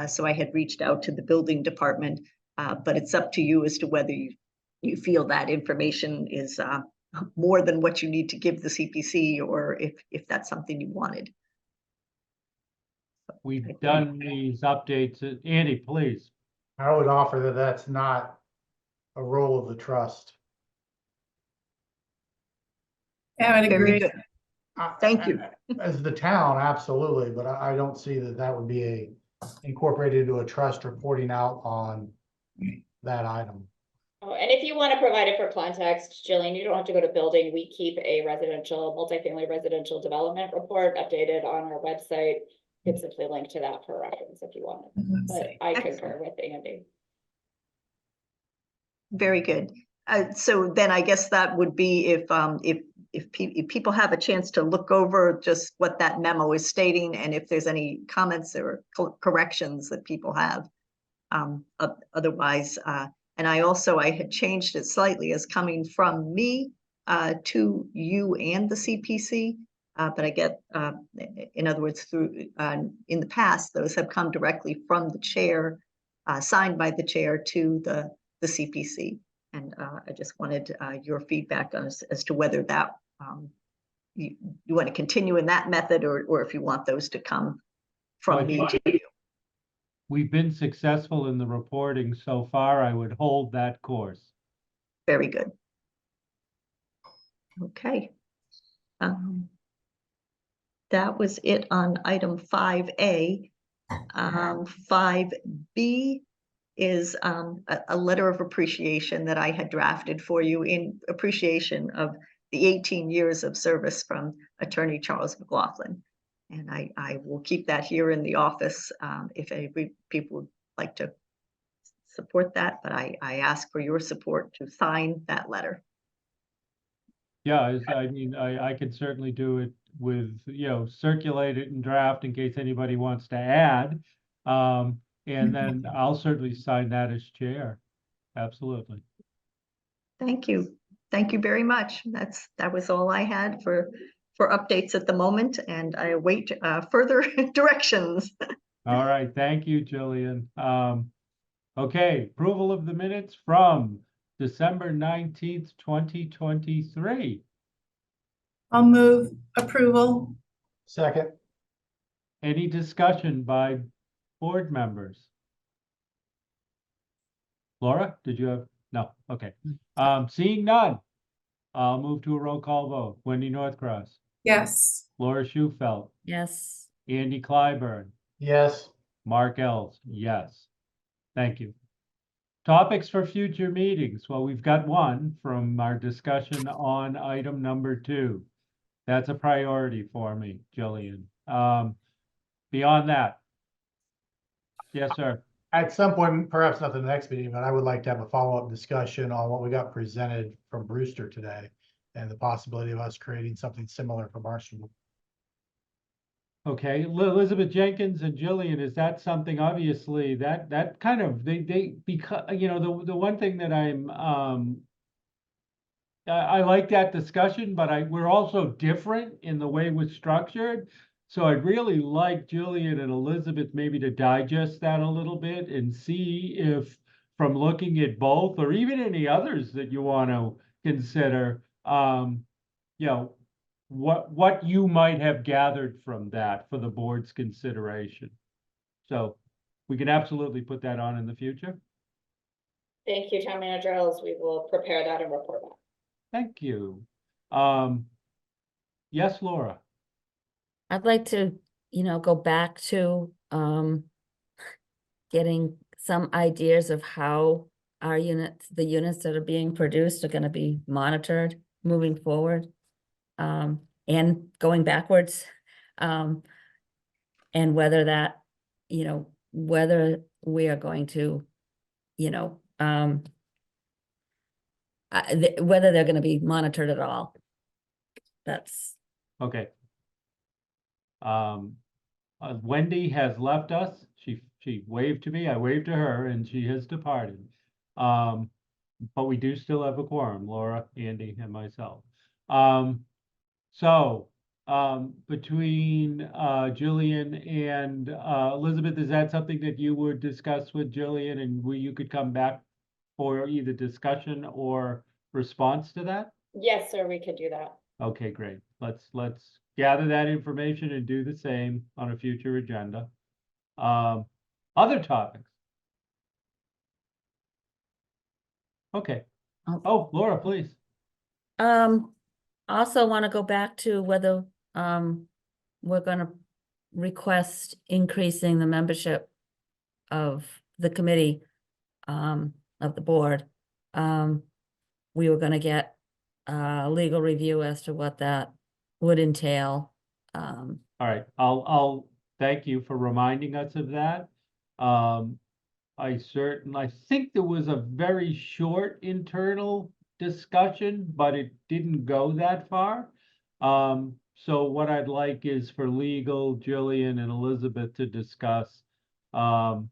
Speaker 5: So I had reached out to the building department, but it's up to you as to whether you feel that information is more than what you need to give the CPC, or if that's something you wanted.
Speaker 1: We've done these updates. Andy, please.
Speaker 6: I would offer that that's not a role of the trust.
Speaker 2: Yeah, I would
Speaker 5: Very
Speaker 2: agree.
Speaker 5: good. Thank you.
Speaker 6: As the town, absolutely, but I don't see that would be incorporated into a trust reporting out on that item.
Speaker 7: Oh, and if you want to provide it for context, Jillian, you don't have to go to building. We keep a multifamily residential development report updated on our website could simply link to that for reference if you wanted, but I concur with Andy.
Speaker 5: Very good. So then I guess that would be if people have a chance to look over just what that memo is stating, and if there's any comments or corrections that people have. Otherwise, and I had changed it slightly as coming from me to you and the CPC. But I get, in other words, through in the past, those have come directly from the chair, signed by the chair to the CPC. And I just wanted your feedback on as to whether that you want to continue in that method, or if you want those to come from me to you.
Speaker 1: We've been successful in the reporting so far. I would hold that course.
Speaker 5: Very good. Okay. That was it on item 5A. 5B is a letter of appreciation that I had drafted for you in appreciation of the 18 years of service from Attorney Charles McLaughlin. And I will keep that here in the office if any people would like to support that, but I ask for your support to sign that letter.
Speaker 1: Yeah, I mean, I could certainly do it with, circulate it and draft in case anybody wants to add. And then I'll certainly sign that as chair. Absolutely.
Speaker 5: Thank you. Thank you very much. That was all I had for updates at the moment, and I await further directions.
Speaker 1: All right. Thank you, Jillian. Okay, approval of the minutes from December 19th, 2023.
Speaker 2: I'll move approval.
Speaker 6: Second.
Speaker 1: Any discussion by board members? Laura, did you have? No, okay. Seeing none, I'll move to a roll call vote. Wendy Northcross,
Speaker 2: Yes.
Speaker 1: Laura Schufelt,
Speaker 12: Yes.
Speaker 1: Andy Clyburn,
Speaker 6: Yes.
Speaker 1: Mark Ells, yes. Thank you. Topics for future meetings. Well, we've got one from our discussion on item number 2. That's a priority for me, Jillian. Beyond that. Yes, sir.
Speaker 6: At some point, perhaps not the next meeting, but I would like to have a follow-up discussion on what we got presented from Brewster today and the possibility of us creating something similar for Barnstable.
Speaker 1: Okay, Elizabeth Jenkins and Jillian, is that something, obviously, that kind of, they because, the one thing that I like that discussion, but we're also different in the way we're structured. So I'd really like Jillian and Elizabeth maybe to digest that a little bit and see if, from looking at both, or even any others that you want to consider, what you might have gathered from that for the board's consideration. So we can absolutely put that on in the future.
Speaker 7: Thank you, Town Manager Ellis. We will prepare that and report back.
Speaker 1: Thank you. Yes, Laura.
Speaker 12: I'd like to, go back to getting some ideas of how our units, the units that are being produced are going to be monitored moving forward, and going backwards. And whether that, whether we are going to, whether they're going to be monitored at all. That's
Speaker 1: Okay. Wendy has left us. She waved to me, I waved to her, and she has departed. But we do still have a quorum, Laura, Andy, and myself. So between Jillian and Elizabeth, is that something that you would discuss with Jillian, and you could come back for either discussion or response to that?
Speaker 7: Yes, sir, we could do that.
Speaker 1: Okay, great. Let's gather that information and do the same on a future agenda. Other topics? Okay. Oh, Laura, please.
Speaker 12: Also want to go back to whether we're going to request increasing the membership of the committee of the board. We were going to get legal review as to what that would entail.
Speaker 1: All right, I'll thank you for reminding us of that. I think there was a very short internal discussion, but it didn't go that far. So what I'd like is for legal, Jillian and Elizabeth to discuss, and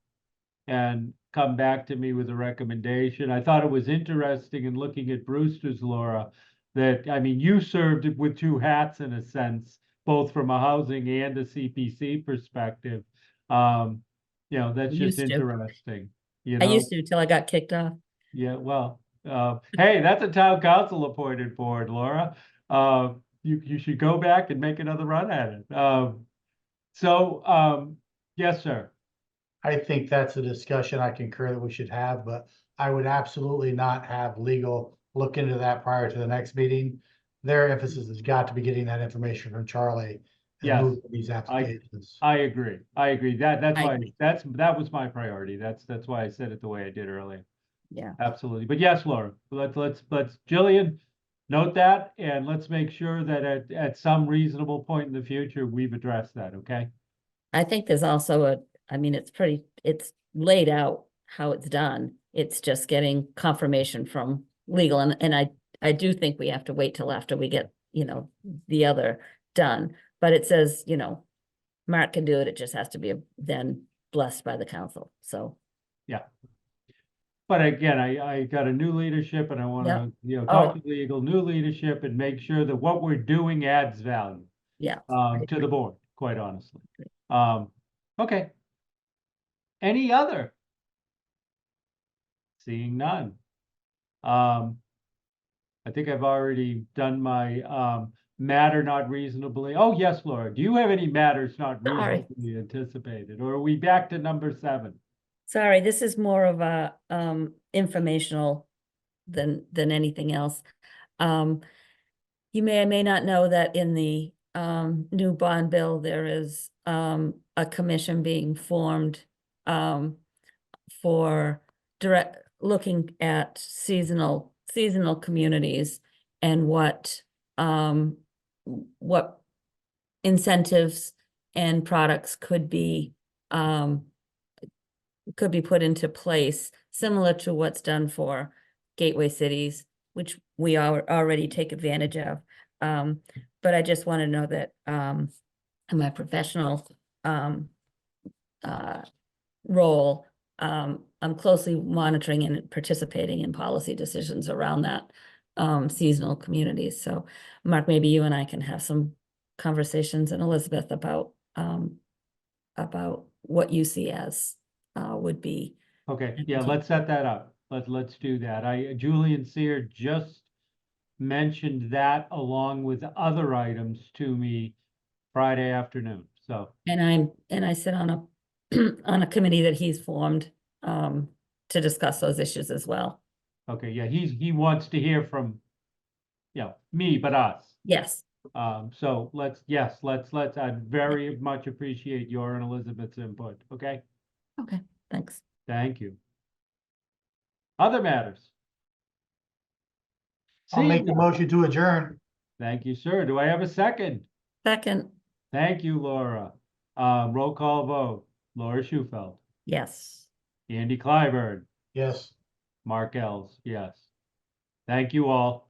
Speaker 1: come back to me with a recommendation. I thought it was interesting in looking at Brewster's, Laura, that, I mean, you served with two hats in a sense, both from a housing and a CPC perspective. That's just
Speaker 12: Used to.
Speaker 1: interesting,
Speaker 12: I used to till I got kicked off.
Speaker 1: Yeah, well, hey, that's a town council appointed board, Laura. You should go back and make another run at it. Yes, sir.
Speaker 6: I think that's a discussion I concur that we should have, but I would absolutely not have legal look into that prior to the next meeting. Their emphasis has got to be getting that information from Charlie and
Speaker 1: Yes,
Speaker 6: move these applications.
Speaker 1: I agree. That's
Speaker 12: I
Speaker 1: why,
Speaker 12: agree.
Speaker 1: that was my priority. That's why I said it the way I did earlier.
Speaker 12: Yeah.
Speaker 1: Absolutely. But yes, Laura, let's Jillian, note that, and let's make sure that at some reasonable point in the future, we've addressed that, okay?
Speaker 12: I think there's also it's laid out how it's done. It's just getting confirmation from legal, and I do think we have to wait till after we get, the other done. But it says, Mark can do it. It just has to be then blessed by the council. So.
Speaker 1: Yeah. But again, I got a new leadership and I want to, talk to legal, new leadership and make sure that what we're doing adds value.
Speaker 12: Yeah.
Speaker 1: To the board, quite honestly. Okay. Any other? Seeing none. I think I've already done my matter not reasonably. Oh, yes, Laura. Do you have any matters not
Speaker 12: Sorry.
Speaker 1: reasonably anticipated? Or are we back to number 7?
Speaker 12: Sorry, this is more of a informational than anything else. You may or may not know that in the new bond bill, there is a commission being formed for looking at seasonal communities and what incentives and products could be put into place, similar to what's done for gateway cities, which we already take advantage of. But I just want to know that in my professional role, I'm closely monitoring and participating in policy decisions around that seasonal communities. So Mark, maybe you and I can have some conversations, and Elizabeth, about what you see as would be.
Speaker 1: Okay, yeah, let's set that up. Let's do that. Julian Sear just mentioned that along with other items to me Friday afternoon, so.
Speaker 12: And I sit on a on a committee that he's formed to discuss those issues as well.
Speaker 1: Okay, yeah, he wants to hear from, me, but us.
Speaker 12: Yes.
Speaker 1: So I'd very much appreciate your and Elizabeth's input, okay?
Speaker 12: Okay, thanks.
Speaker 1: Thank you. Other matters?
Speaker 6: I'll make the
Speaker 1: Seeing-
Speaker 6: motion to adjourn.
Speaker 1: Thank you, sir. Do I have a second?
Speaker 12: Second,
Speaker 1: Thank you, Laura. Roll call vote. Laura Schufeld,
Speaker 12: yes.
Speaker 1: Andy Clyburn,
Speaker 6: Yes.
Speaker 1: Mark Ells, yes. Thank you all.